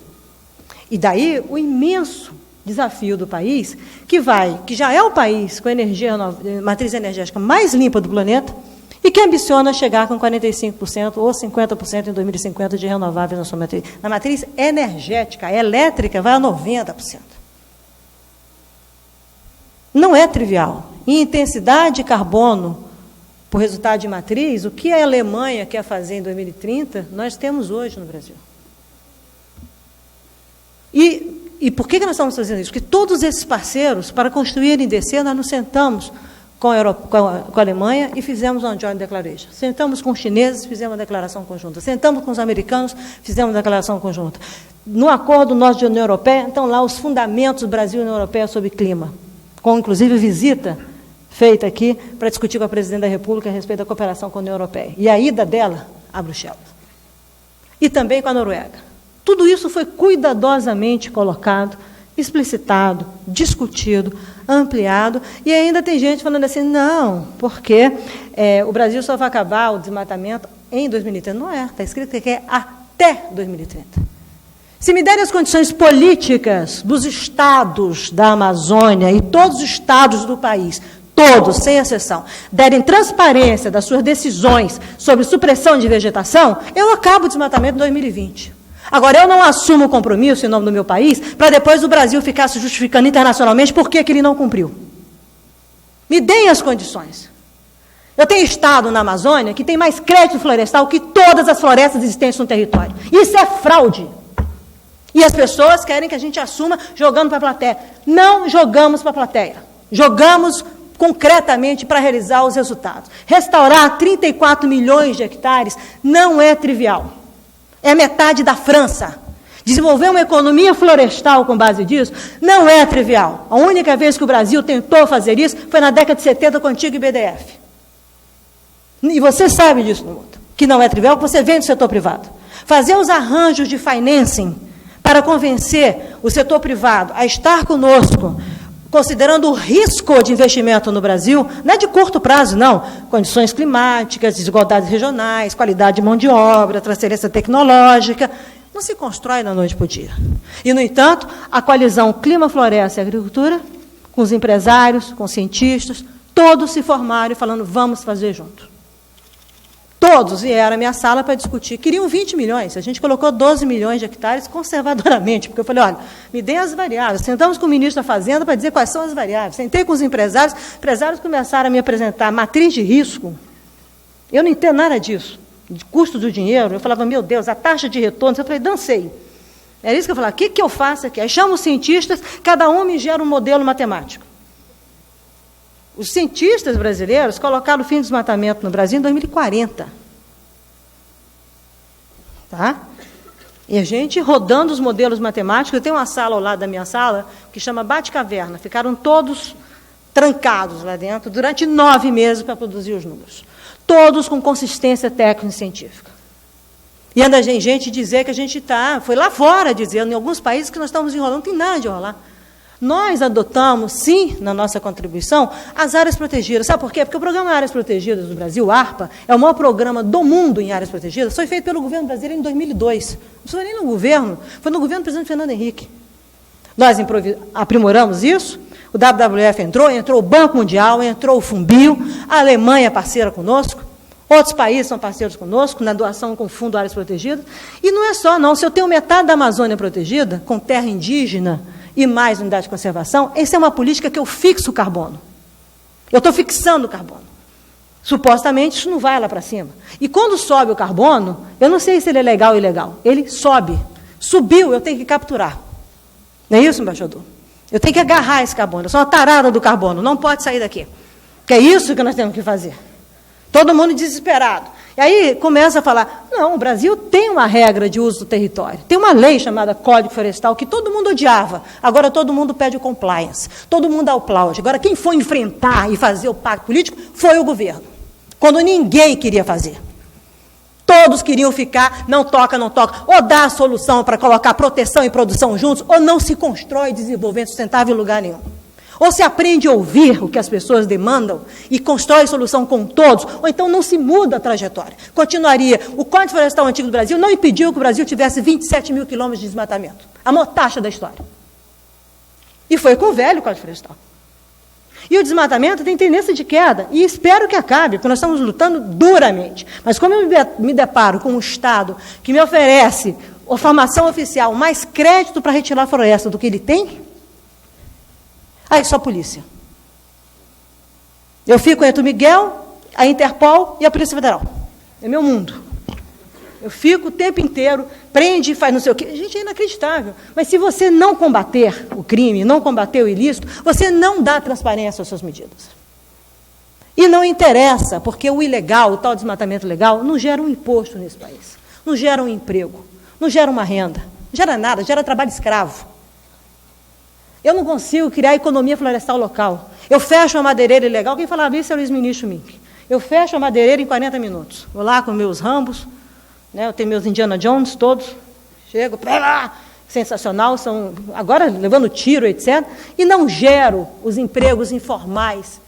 [SPEAKER 7] E daí o imenso desafio do país, que já é o país com a matriz energética mais limpa do planeta, e que ambiciona chegar com 45% ou 50% em 2050 de renováveis na sua matriz. Na matriz energética, a elétrica vai a 90%. Não é trivial. Em intensidade de carbono, por resultado de matriz, o que a Alemanha quer fazer em 2030, nós temos hoje no Brasil. E por que nós estamos fazendo isso? Porque todos esses parceiros, para construir a NDC, nós nos sentamos com a Alemanha e fizemos uma joint declaration. Sentamos com os chineses, fizemos uma declaração conjunta. Sentamos com os americanos, fizemos uma declaração conjunta. No acordo nosso de União Europeia, estão lá os fundamentos do Brasil e União Europeia sobre clima, com inclusive visita feita aqui para discutir com a Presidente da República a respeito da cooperação com a União Europeia. E a ida dela a Bruxelas. E também com a Noruega. Tudo isso foi cuidadosamente colocado, explicitado, discutido, ampliado, e ainda tem gente falando assim, não, porque o Brasil só vai acabar o desmatamento em 2030. Não é, está escrito que é até 2030. Se me derem as condições políticas dos estados da Amazônia e todos os estados do país, todos, sem exceção, derem transparência das suas decisões sobre supressão de vegetação, eu acabo o desmatamento em 2020. Agora, eu não assumo o compromisso em nome do meu país para depois o Brasil ficar se justificando internacionalmente por que ele não cumpriu. Me deem as condições. Eu tenho estado na Amazônia que tem mais crédito florestal que todas as florestas existentes no território. Isso é fraude. E as pessoas querem que a gente assuma jogando para a plateia. Não jogamos para a plateia. Jogamos concretamente para realizar os resultados. Restaurar 34 milhões de hectares não é trivial. É metade da França. Desenvolver uma economia florestal com base disso não é trivial. A única vez que o Brasil tentou fazer isso foi na década de 70 com o antigo IBDF. E você sabe disso, que não é trivial, que você vem do setor privado. Fazer os arranjos de financing para convencer o setor privado a estar conosco, considerando o risco de investimento no Brasil, não é de curto prazo, não. Condições climáticas, desigualdades regionais, qualidade de mão de obra, transferência tecnológica, não se constrói da noite para o dia. E, no entanto, a coalizão Clima, Floresta e Agricultura, com os empresários, com os cientistas, todos se formaram falando, vamos fazer junto. Todos vieram à minha sala para discutir. Queriam 20 milhões. A gente colocou 12 milhões de hectares conservadoramente, porque eu falei, olha, me deem as variáveis. Sentamos com o ministro da Fazenda para dizer quais são as variáveis. Sentei com os empresários começaram a me apresentar matriz de risco. Eu não entendo nada disso, de custo do dinheiro. Eu falava, meu Deus, a taxa de retorno. Eu falei, dancei. Era isso que eu falava, o que eu faço aqui? Aí chamo os cientistas, cada um me gera um modelo matemático. Os cientistas brasileiros colocaram o fim do desmatamento no Brasil em 2040. Tá? E a gente rodando os modelos matemáticos, eu tenho uma sala ao lado da minha sala, que chama Bate-Caverna. Ficaram todos trancados lá dentro durante 9 meses para produzir os números. Todos com consistência técnica e científica. E anda gente dizer que a gente está... Foi lá fora dizendo, em alguns países, que nós estamos enrolando. Não tem nada de enrolar. Nós adotamos, sim, na nossa contribuição, as áreas protegidas. Sabe por quê? Porque o programa Áreas Protegidas do Brasil, ARPA, é o maior programa do mundo em áreas protegidas, foi feito pelo governo brasileiro em 2002. Não foi nem no governo, foi no governo do presidente Fernando Henrique. Nós aprimoramos isso, o WWF entrou o Banco Mundial, entrou o Fumbio, a Alemanha é parceira conosco, outros países são parceiros conosco, na doação com o Fundo Áreas Protegidas. E não é só, não. Se eu tenho metade da Amazônia protegida, com terra indígena e mais unidade de conservação, essa é uma política que eu fixo o carbono. Eu estou fixando o carbono. Supostamente, isso não vai lá para cima. E quando sobe o carbono, eu não sei se ele é legal ou ilegal, ele sobe. Subiu, eu tenho que capturar. Não é isso, embaixador? Eu tenho que agarrar esse carbono. Eu sou uma tarada do carbono, não pode sair daqui. Que é isso que nós temos que fazer. Todo mundo desesperado. E aí começa a falar, não, o Brasil tem uma regra de uso do território. Tem uma lei chamada Código Florestal que todo mundo odiava. Agora todo mundo pede o compliance. Todo mundo aplaude. Agora quem foi enfrentar e fazer o pacto político foi o governo. Quando ninguém queria fazer. Todos queriam ficar, não toca, ou dá a solução para colocar proteção e produção juntos, ou não se constrói desenvolvimento sustentável em lugar nenhum. Ou se aprende a ouvir o que as pessoas demandam e constrói solução com todos, ou então não se muda a trajetória. Continuaria. O Código Florestal Antigo do Brasil não impediu que o Brasil tivesse 27 mil quilômetros de desmatamento. A maior taxa da história. E foi com o velho Código Florestal. E o desmatamento tem tendência de queda, e espero que acabe, porque nós estamos lutando duramente. Mas como eu me deparo com um Estado que me oferece a formação oficial mais crédito para retirar a floresta do que ele tem, aí só a polícia. Eu fico entre o Miguel, a Interpol e a Polícia Federal. É meu mundo. Eu fico o tempo inteiro, prende, faz não sei o quê. Gente, é inacreditável. Mas se você não combater o crime, não combater o ilícito, você não dá transparência às suas medidas. E não interessa, porque o ilegal, o tal desmatamento legal, não gera um imposto nesse país. Não gera um emprego. Não gera uma renda. Não gera nada, gera trabalho escravo. Eu não consigo criar economia florestal local. Eu fecho uma madeireira ilegal. Quem falava isso era o ex-ministro Mink. Eu fecho a madeireira em 40 minutos. Vou lá com meus Rambos, né, eu tenho meus Indiana Jones todos, chego, sensacional, são agora levando tiro, etc. E não gero os empregos informais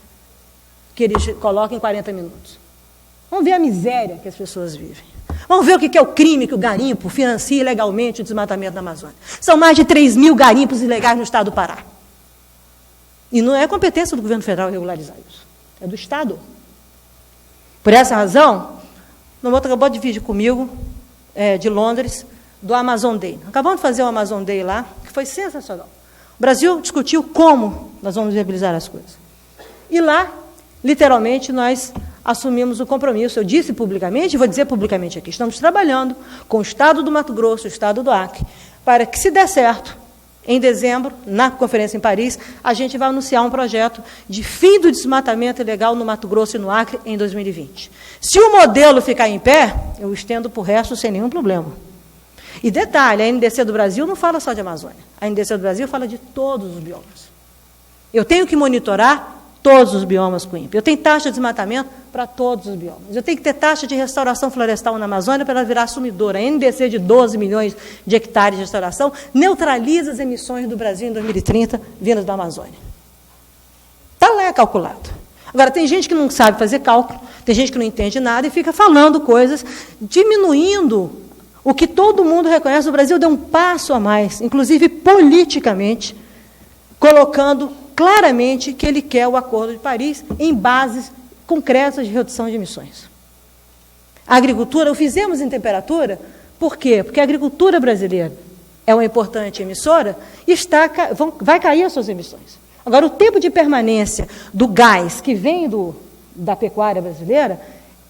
[SPEAKER 7] que eles colocam em 40 minutos. Vamos ver a miséria que as pessoas vivem. Vamos ver o que é o crime que o garimpo financia ilegalmente o desmatamento da Amazônia. São mais de 3 mil garimpos ilegais no estado do Pará. E não é competência do governo federal regularizar isso. É do Estado. Por essa razão, no outro acabou de vídeo comigo, de Londres, do Amazon Day. Acabamos de fazer o Amazon Day lá, que foi sensacional. O Brasil discutiu como nós vamos viabilizar as coisas. E lá, literalmente, nós assumimos o compromisso. Eu disse publicamente, vou dizer publicamente aqui, estamos trabalhando com o Estado do Mato Grosso, o Estado do Acre, para que, se der certo, em dezembro, na conferência em Paris, a gente vai anunciar um projeto de fim do desmatamento ilegal no Mato Grosso e no Acre em 2020. Se o modelo ficar em pé, eu estendo para o resto sem nenhum problema. E detalhe, a NDC do Brasil não fala só de Amazônia. A NDC do Brasil fala de todos os biomas. Eu tenho que monitorar todos os biomas com INPE. Eu tenho taxa de desmatamento para todos os biomas. Eu tenho que ter taxa de restauração florestal na Amazônia para ela virar assumidora. A NDC de 12 milhões de hectares de restauração neutraliza as emissões do Brasil em 2030 vindas da Amazônia. Está lá calculado. Agora, tem gente que não sabe fazer cálculo, tem gente que não entende nada e fica falando coisas, diminuindo o que todo mundo reconhece. O Brasil deu um passo a mais, inclusive politicamente, colocando claramente que ele quer o Acordo de Paris em bases concretas de redução de emissões. A agricultura, o fizemos em temperatura, por quê? Porque a agricultura brasileira é uma importante emissora e vai cair as suas emissões. Agora, o tempo de permanência do gás que vem da pecuária brasileira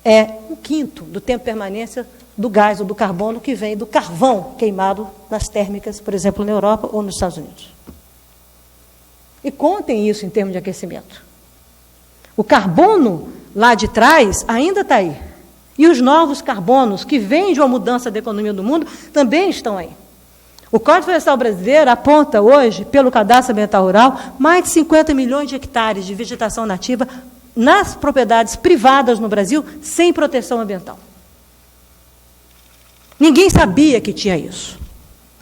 [SPEAKER 7] é 1/5 do tempo de permanência do gás ou do carbono que vem do carvão queimado nas térmicas, por exemplo, na Europa ou nos Estados Unidos. E contem isso em termos de aquecimento. O carbono lá de trás ainda está aí. E os novos carbonos que vêm de uma mudança da economia do mundo também estão aí. O Código Florestal Brasileiro aponta hoje, pelo Cadastro Ambiental Rural, mais de 50 milhões de hectares de vegetação nativa nas propriedades privadas no Brasil, sem proteção ambiental. Ninguém sabia que tinha isso.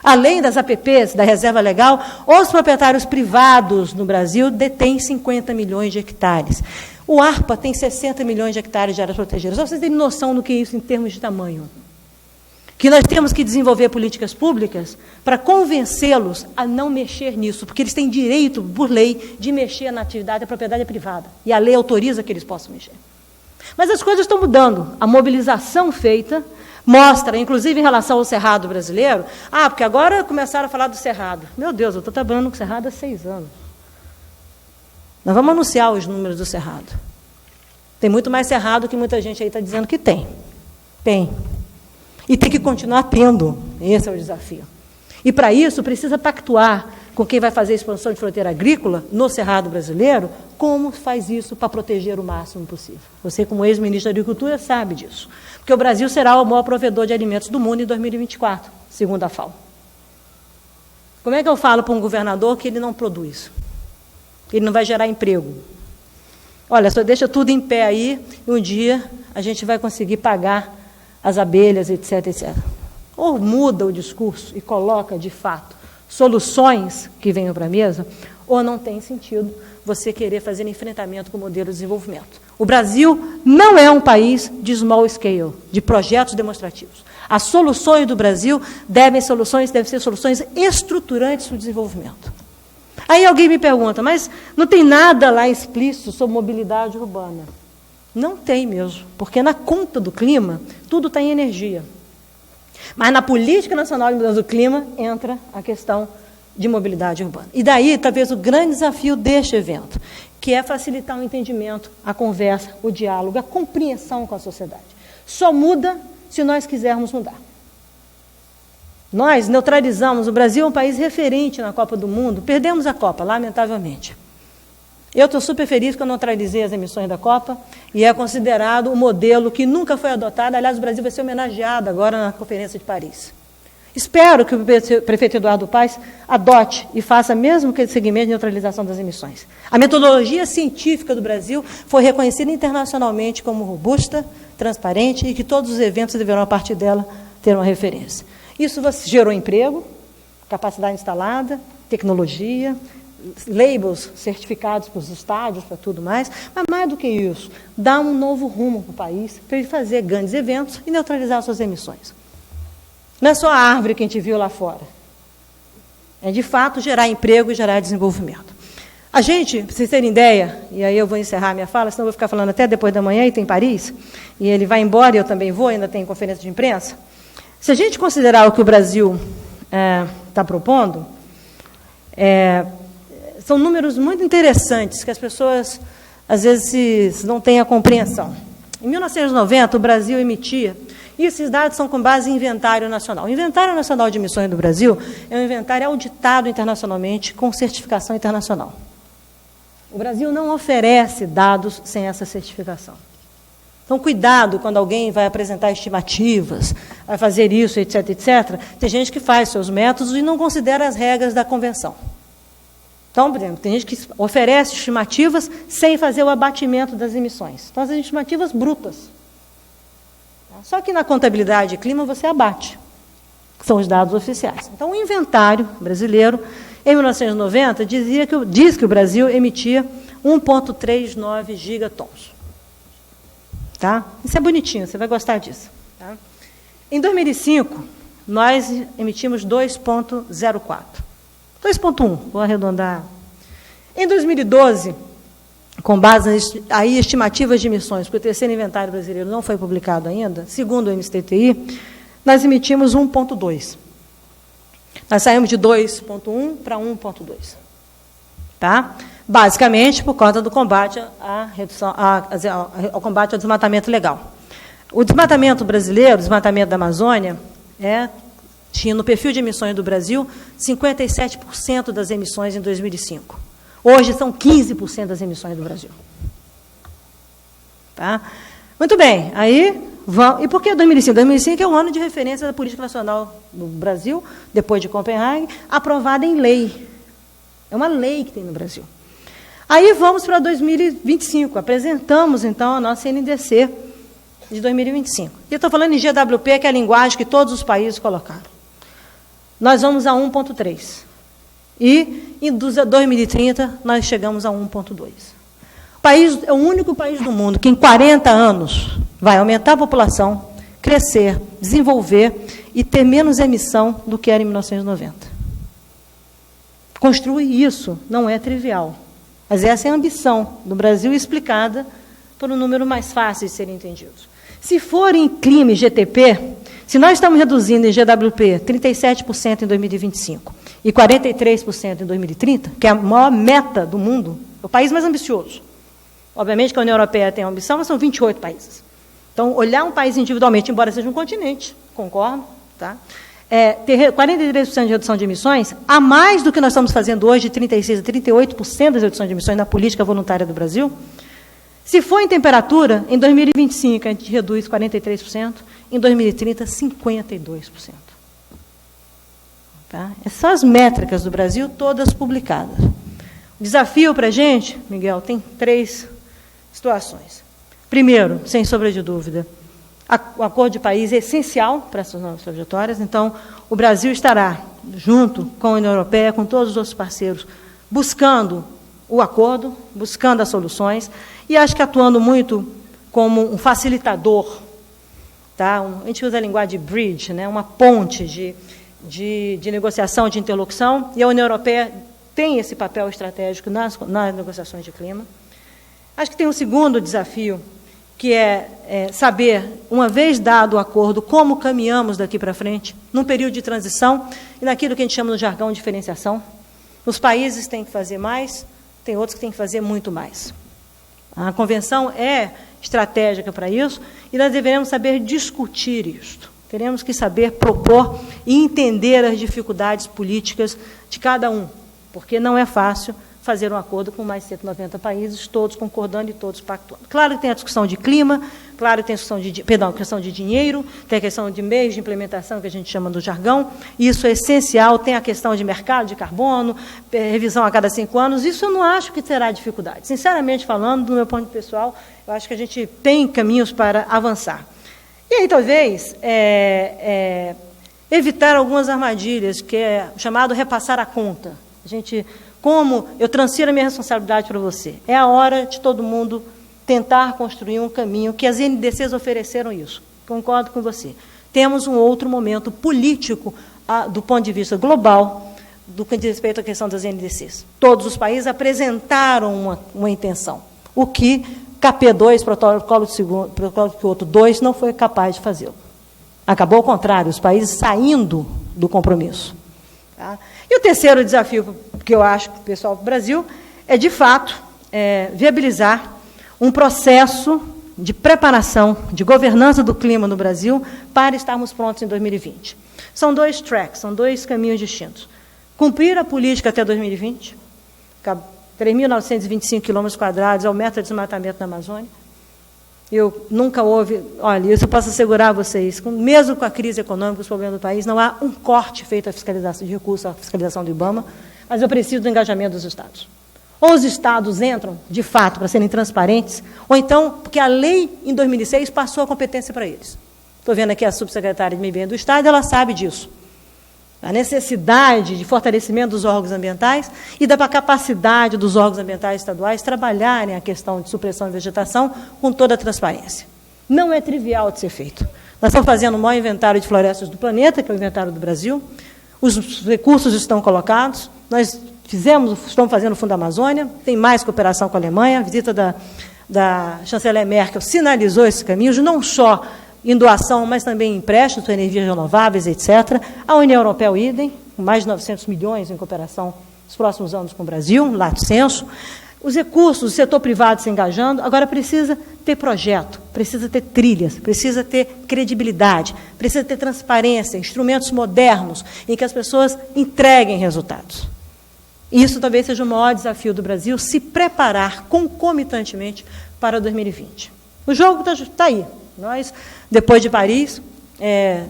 [SPEAKER 7] Além das APPs, da reserva legal, os proprietários privados no Brasil detêm 50 milhões de hectares. O ARPA tem 60 milhões de hectares de áreas protegidas. Só vocês terem noção do que é isso em termos de tamanho. Que nós temos que desenvolver políticas públicas para convencê-los a não mexer nisso, porque eles têm direito, por lei, de mexer na atividade da propriedade privada. E a lei autoriza que eles possam mexer. Mas as coisas estão mudando. A mobilização feita mostra, inclusive em relação ao Cerrado brasileiro, porque agora começaram a falar do Cerrado. Meu Deus, eu estou trabalhando com o Cerrado há 6 anos. Nós vamos anunciar os números do Cerrado. Tem muito mais Cerrado que muita gente aí está dizendo que tem. Tem. E tem que continuar tendo. Esse é o desafio. E, para isso, precisa pactuar com quem vai fazer a expansão de fronteira agrícola no Cerrado brasileiro, como faz isso para proteger o máximo possível. Você, como ex-ministro da Agricultura, sabe disso. Porque o Brasil será o maior provedor de alimentos do mundo em 2024, segundo a FAO. Como é que eu falo para um governador que ele não produz? Que ele não vai gerar emprego? Olha, só deixa tudo em pé aí, e um dia a gente vai conseguir pagar as abelhas, etc, etc. Ou muda o discurso e coloca, de fato, soluções que venham para a mesa, ou não tem sentido você querer fazer enfrentamento com o modelo de desenvolvimento. O Brasil não é um país de small scale, de projetos demonstrativos. As soluções do Brasil devem ser soluções estruturantes para o desenvolvimento. Aí alguém me pergunta, mas não tem nada lá explícito sobre mobilidade urbana? Não tem mesmo, porque na conta do clima, tudo está em energia. Mas na Política Nacional de Mudança do Clima entra a questão de mobilidade urbana. E daí, talvez, o grande desafio deste evento, que é facilitar o entendimento, a conversa, o diálogo, a compreensão com a sociedade. Só muda se nós quisermos mudar. Nós neutralizamos, o Brasil é um país referente na Copa do Mundo, perdemos a Copa, lamentavelmente. Eu estou super feliz que eu neutralizei as emissões da Copa e é considerado um modelo que nunca foi adotado. Aliás, o Brasil vai ser homenageado agora na Conferência de Paris. Espero que o prefeito Eduardo Paes adote e faça mesmo aquele segmento de neutralização das emissões. A metodologia científica do Brasil foi reconhecida internacionalmente como robusta, transparente e que todos os eventos deverão, a partir dela, ter uma referência. Isso gerou emprego, capacidade instalada, tecnologia, labels certificados para os estádios, para tudo mais, mas mais do que isso, dá um novo rumo para o país, para ele fazer grandes eventos e neutralizar suas emissões. Não é só a árvore que a gente viu lá fora. É, de fato, gerar emprego e gerar desenvolvimento. A gente, para vocês terem ideia, e aí eu vou encerrar a minha fala, senão eu vou ficar falando até depois da manhã, e tem Paris, e ele vai embora e eu também vou, ainda tem conferência de imprensa. Se a gente considerar o que o Brasil está propondo, são números muito interessantes, que as pessoas, às vezes, não têm a compreensão. Em 1990, o Brasil emitia, e esses dados são com base em inventário nacional. O inventário nacional de emissões do Brasil é um inventário auditado internacionalmente, com certificação internacional. O Brasil não oferece dados sem essa certificação. Então, cuidado quando alguém vai apresentar estimativas, vai fazer isso, etc, etc. Tem gente que faz seus métodos e não considera as regras da convenção. Então, por exemplo, tem gente que oferece estimativas sem fazer o abatimento das emissões. Então, as estimativas brutas. Só que na contabilidade de clima você abate, que são os dados oficiais. Então, o inventário brasileiro, em 1990, diz que o Brasil emitia 1,39 gigatons. Tá? Isso é bonitinho, você vai gostar disso. Tá? Em 2005, nós emitimos 2,04. 2,1, vou arredondar. Em 2012, com base em estimativas de emissões, porque o terceiro inventário brasileiro não foi publicado ainda, segundo o MSTTI, nós emitimos 1,2. Nós saímos de 2,1 para 1,2. Tá? Basicamente, por conta do combate ao combate ao desmatamento ilegal. O desmatamento brasileiro, o desmatamento da Amazônia, tinha no perfil de emissões do Brasil 57% das emissões em 2005. Hoje são 15% das emissões do Brasil. Tá? Muito bem, aí vamos. E por que 2005? 2005 é o ano de referência da Política Nacional do Brasil, depois de Copenhague, aprovada em lei. É uma lei que tem no Brasil. Aí vamos para 2025. Apresentamos, então, a nossa NDC de 2025. E eu estou falando em GWP, que é a linguagem que todos os países colocaram. nós vamos a 1,3. E em 2030 nós chegamos a 1,2. O país é o único país do mundo que em 40 anos vai aumentar a população, crescer, desenvolver e ter menos emissão do que era em 1990. Construir isso não é trivial, mas essa é a ambição do Brasil explicada por um número mais fácil de ser entendido. Se for em clima e GTP, se nós estamos reduzindo em GWP 37% em 2025 e 43% em 2030, que é a maior meta do mundo, é o país mais ambicioso. Obviamente que a União Europeia tem ambição, mas são 28 países. Então, olhar um país individualmente, embora seja um continente, concordo, tá? Ter 43% de redução de emissões, a mais do que nós estamos fazendo hoje, de 36% a 38% das reduções de emissões na política voluntária do Brasil. Se for em temperatura, em 2025 a gente reduz 43%, em 2030, 52%. Tá? Essas são as métricas do Brasil, todas publicadas. O desafio para a gente, Miguel, tem 3 situações. Primeiro, sem sombra de dúvida, o acordo de país é essencial para essas novas trajetórias, então o Brasil estará, junto com a União Europeia, com todos os outros parceiros, buscando o acordo, buscando as soluções, e acho que atuando muito como um facilitador, tá? A gente usa a linguagem de bridge, né? Uma ponte de negociação, de interlocução, e a União Europeia tem esse papel estratégico nas negociações de clima. Acho que tem um segundo desafio, que é saber, uma vez dado o acordo, como caminhamos daqui para frente, num período de transição, e naquilo que a gente chama no jargão de diferenciação. Os países têm que fazer mais, tem outros que têm que fazer muito mais. A convenção é estratégica para isso, e nós deveremos saber discutir isto. Teremos que saber propor e entender as dificuldades políticas de cada um, porque não é fácil fazer um acordo com mais de 190 países, todos concordando e todos pactuando. Claro que tem a discussão de clima, claro que tem a questão de dinheiro, tem a questão de meios de implementação, que a gente chama do jargão, isso é essencial, tem a questão de mercado de carbono, revisão a cada 5 anos, isso eu não acho que terá dificuldade. Sinceramente falando, do meu ponto de vista pessoal, eu acho que a gente tem caminhos para avançar. E aí, talvez, evitar algumas armadilhas, que é o chamado repassar a conta. Como eu transfiro a minha responsabilidade para você. É a hora de todo mundo tentar construir um caminho, que as NDCs ofereceram isso. Concordo com você. Temos um outro momento político, do ponto de vista global, do que diz respeito à questão das NDCs. Todos os países apresentaram uma intenção, o que KP2, Protocolo de Kyoto 2, não foi capaz de fazê-lo. Acabou ao contrário, os países saindo do compromisso. Tá? E o terceiro desafio que eu acho que o pessoal do Brasil é, de fato, viabilizar um processo de preparação, de governança do clima no Brasil para estarmos prontos em 2020. São 2 tracks, são 2 caminhos distintos. Cumprir a política até 2020, 3.925 km² é o meta de desmatamento na Amazônia. Eu nunca houve, olha, isso eu posso assegurar a vocês, mesmo com a crise econômica, os problemas do país, não há um corte feito à fiscalização de recursos, à fiscalização do IBAMA, mas eu preciso do engajamento dos Estados. Ou os Estados entram, de fato, para serem transparentes, ou então, porque a lei, em 2006, passou a competência para eles. Estou vendo aqui a subsecretária de Meio Ambiente do Estado, ela sabe disso. A necessidade de fortalecimento dos órgãos ambientais e da capacidade dos órgãos ambientais estaduais trabalharem a questão de supressão de vegetação com toda a transparência. Não é trivial de ser feito. Nós estamos fazendo o maior inventário de florestas do planeta, que é o inventário do Brasil. Os recursos estão colocados. Nós estamos fazendo o Fundo Amazônia, tem mais cooperação com a Alemanha. A visita da chanceler Merkel sinalizou esses caminhos, não só em doação, mas também em empréstimos para energias renováveis, etc. A União Europeia, o idem, com mais de 900 milhões em cooperação nos próximos anos com o Brasil, lato sensu. Os recursos, o setor privado se engajando, agora precisa ter projeto, precisa ter trilhas, precisa ter credibilidade, precisa ter transparência, instrumentos modernos, em que as pessoas entreguem resultados. Isso talvez seja o maior desafio do Brasil, se preparar concomitantemente para 2020. O jogo está aí. Nós, depois de Paris,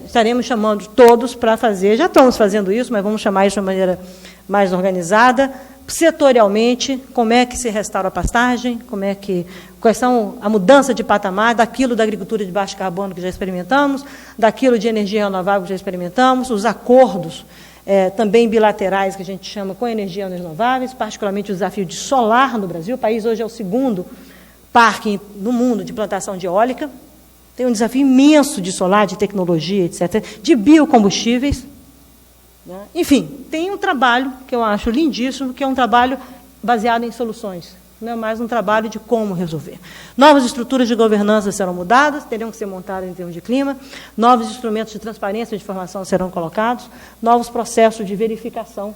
[SPEAKER 7] estaremos chamando todos para fazer, já estamos fazendo isso, mas vamos chamar isso de uma maneira mais organizada, setorialmente, como é que se restaura a pastagem, quais são a mudança de patamar daquilo da agricultura de baixo carbono que já experimentamos, daquilo de energia renovável que já experimentamos, os acordos também bilaterais, que a gente chama com energias renováveis, particularmente o desafio de solar no Brasil. O país hoje é o segundo parque no mundo de plantação de eólica. Tem um desafio imenso de solar, de tecnologia, etc., de biocombustíveis. Né? Enfim, tem um trabalho que eu acho lindíssimo, que é um trabalho baseado em soluções, não é mais um trabalho de como resolver. Novas estruturas de governança serão mudadas, terão que ser montadas em termos de clima, novos instrumentos de transparência e de informação serão colocados, novos processos de verificação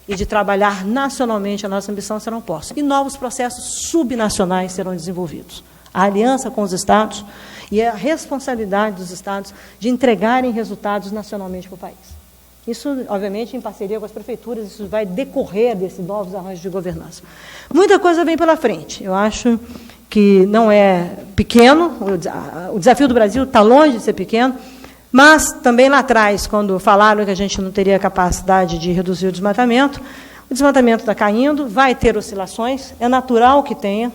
[SPEAKER 7] e de trabalhar nacionalmente a nossa ambição serão postos, e novos processos subnacionais serão desenvolvidos. A aliança com os Estados e a responsabilidade dos Estados de entregarem resultados nacionalmente para o país. Isso, obviamente, em parceria com as prefeituras, isso vai decorrer desses novos arranjos de governança. Muita coisa vem pela frente. Eu acho que não é pequeno, o desafio do Brasil está longe de ser pequeno, mas também lá atrás, quando falaram que a gente não teria capacidade de reduzir o desmatamento está caindo, vai ter oscilações, é natural que tenha.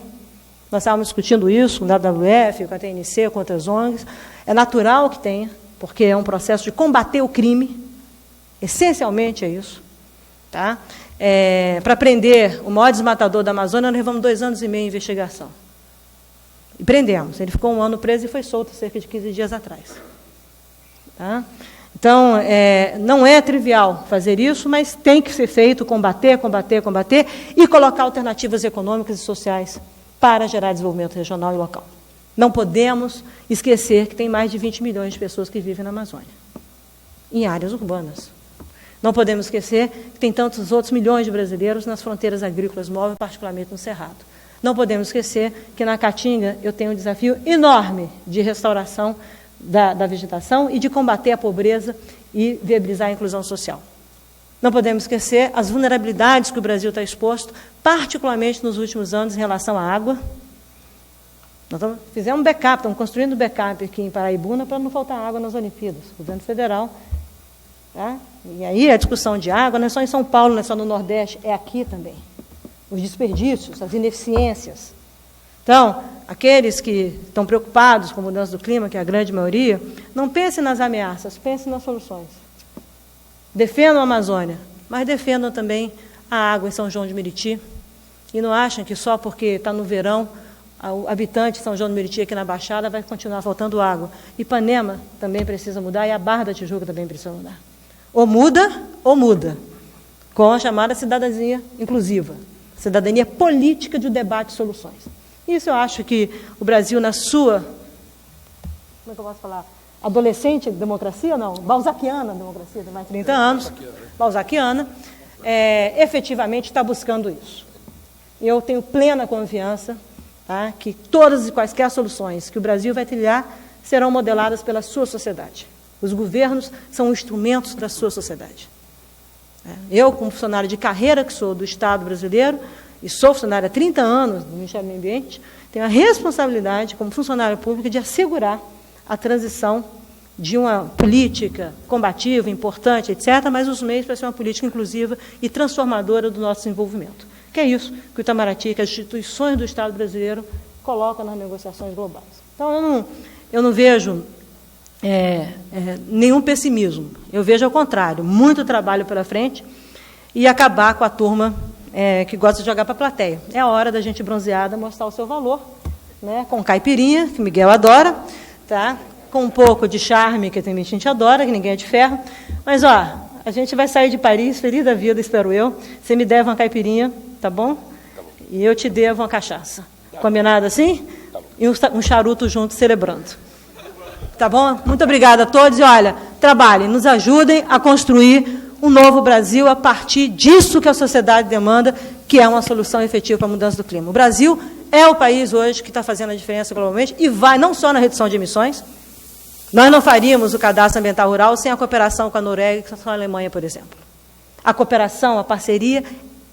[SPEAKER 7] Nós estávamos discutindo isso com o WWF, com a TNC, com outras ONGs, é natural que tenha, porque é um processo de combater o crime. Essencialmente é isso. Tá? Para prender o maior desmatador da Amazônia, nós levamos 2 anos e meio de investigação. E prendemos. Ele ficou 1 ano preso e foi solto cerca de 15 dias atrás. Tá? Então, não é trivial fazer isso, mas tem que ser feito, combater e colocar alternativas econômicas e sociais para gerar desenvolvimento regional e local. Não podemos esquecer que tem mais de 20 milhões de pessoas que vivem na Amazônia, em áreas urbanas. Não podemos esquecer que tem tantos outros milhões de brasileiros nas fronteiras agrícolas móveis, particularmente no Cerrado. Não podemos esquecer que na Caatinga eu tenho um desafio enorme de restauração da vegetação e de combater a pobreza e viabilizar a inclusão social. Não podemos esquecer as vulnerabilidades que o Brasil está exposto, particularmente nos últimos anos, em relação à água. Nós fizemos um backup, estamos construindo um backup aqui em Paraibuna para não faltar água nas Olimpíadas. O governo federal. Tá? E aí a discussão de água não é só em São Paulo, não é só no Nordeste, é aqui também. Os desperdícios, as ineficiências. Então, aqueles que estão preocupados com a mudança do clima, que é a grande maioria, não pensem nas ameaças, pensem nas soluções. Defendam a Amazônia, mas defendam também a água em São João de Meriti. E não achem que só porque está no verão, o habitante de São João de Meriti aqui na Baixada vai continuar faltando água. Ipanema também precisa mudar e a Barra da Tijuca também precisa mudar. Ou muda, com a chamada cidadania inclusiva, cidadania política de debate de soluções. Isso eu acho que o Brasil, na sua, como é que eu posso falar? Adolescente democracia, não, balzaquiana democracia, de mais de 30 anos, balzaquiana, efetivamente está buscando isso. Eu tenho plena confiança, tá, que todas e quaisquer soluções que o Brasil vai trilhar serão modeladas pela sua sociedade. Os governos são instrumentos da sua sociedade. Eu, como funcionário de carreira que sou do Estado brasileiro, e sou funcionário há 30 anos do Ministério do Meio Ambiente, tenho a responsabilidade, como funcionário público, de assegurar a transição de uma política combativa, importante, etc., mas os meios para ser uma política inclusiva e transformadora do nosso desenvolvimento. Que é isso que o Itamaraty, que as instituições do Estado brasileiro colocam nas negociações globais. Então, eu não vejo nenhum pessimismo. Eu vejo ao contrário, muito trabalho pela frente e acabar com a turma que gosta de jogar para a plateia. É a hora da gente bronzeada mostrar o seu valor, né, com caipirinha, que Miguel adora, tá? Com um pouco de charme, que a gente adora, que ninguém é de ferro. Mas, ó, a gente vai sair de Paris, feliz da vida, espero eu. Você me deve uma caipirinha, tá bom? E eu te devo uma cachaça. Combinado assim? E um charuto junto, celebrando. Tá bom? Muito obrigada a todos. E, olha, trabalhem, nos ajudem a construir um novo Brasil a partir disso que a sociedade demanda, que é uma solução efetiva para a mudança do clima. O Brasil é o país hoje que está fazendo a diferença globalmente e vai não só na redução de emissões. Nós não faríamos o cadastro ambiental rural sem a cooperação com a Noruega e com a Alemanha, por exemplo. A cooperação, a parceria,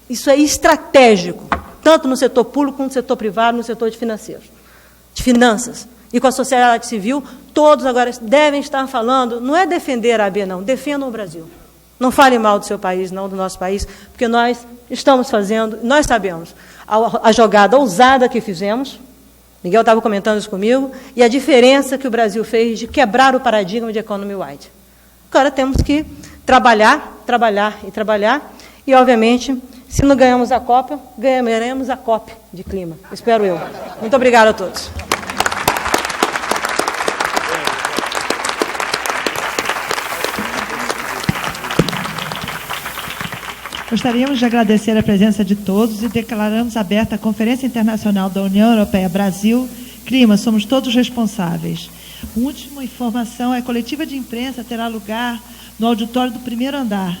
[SPEAKER 7] isso é estratégico, tanto no setor público como no setor privado, no setor de finanças. E com a sociedade civil, todos agora devem estar falando, não é defender a AB, não, defendam o Brasil. Não fale mal do seu país, não do nosso país, porque nós estamos fazendo, nós sabemos, a jogada ousada que fizemos, Miguel estava comentando isso comigo, e a diferença que o Brasil fez de quebrar o paradigma de economy wide. Agora temos que trabalhar trabalhar e trabalhar. E, obviamente, se não ganhamos a COP, ganharemos a COP de clima. Espero eu. Muito obrigada a todos.
[SPEAKER 1] Gostaríamos de agradecer a presença de todos e declaramos aberta a Conferência Internacional da União Europeia Brasil Clima, somos todos responsáveis. A última informação, a coletiva de imprensa terá lugar no auditório do primeiro andar.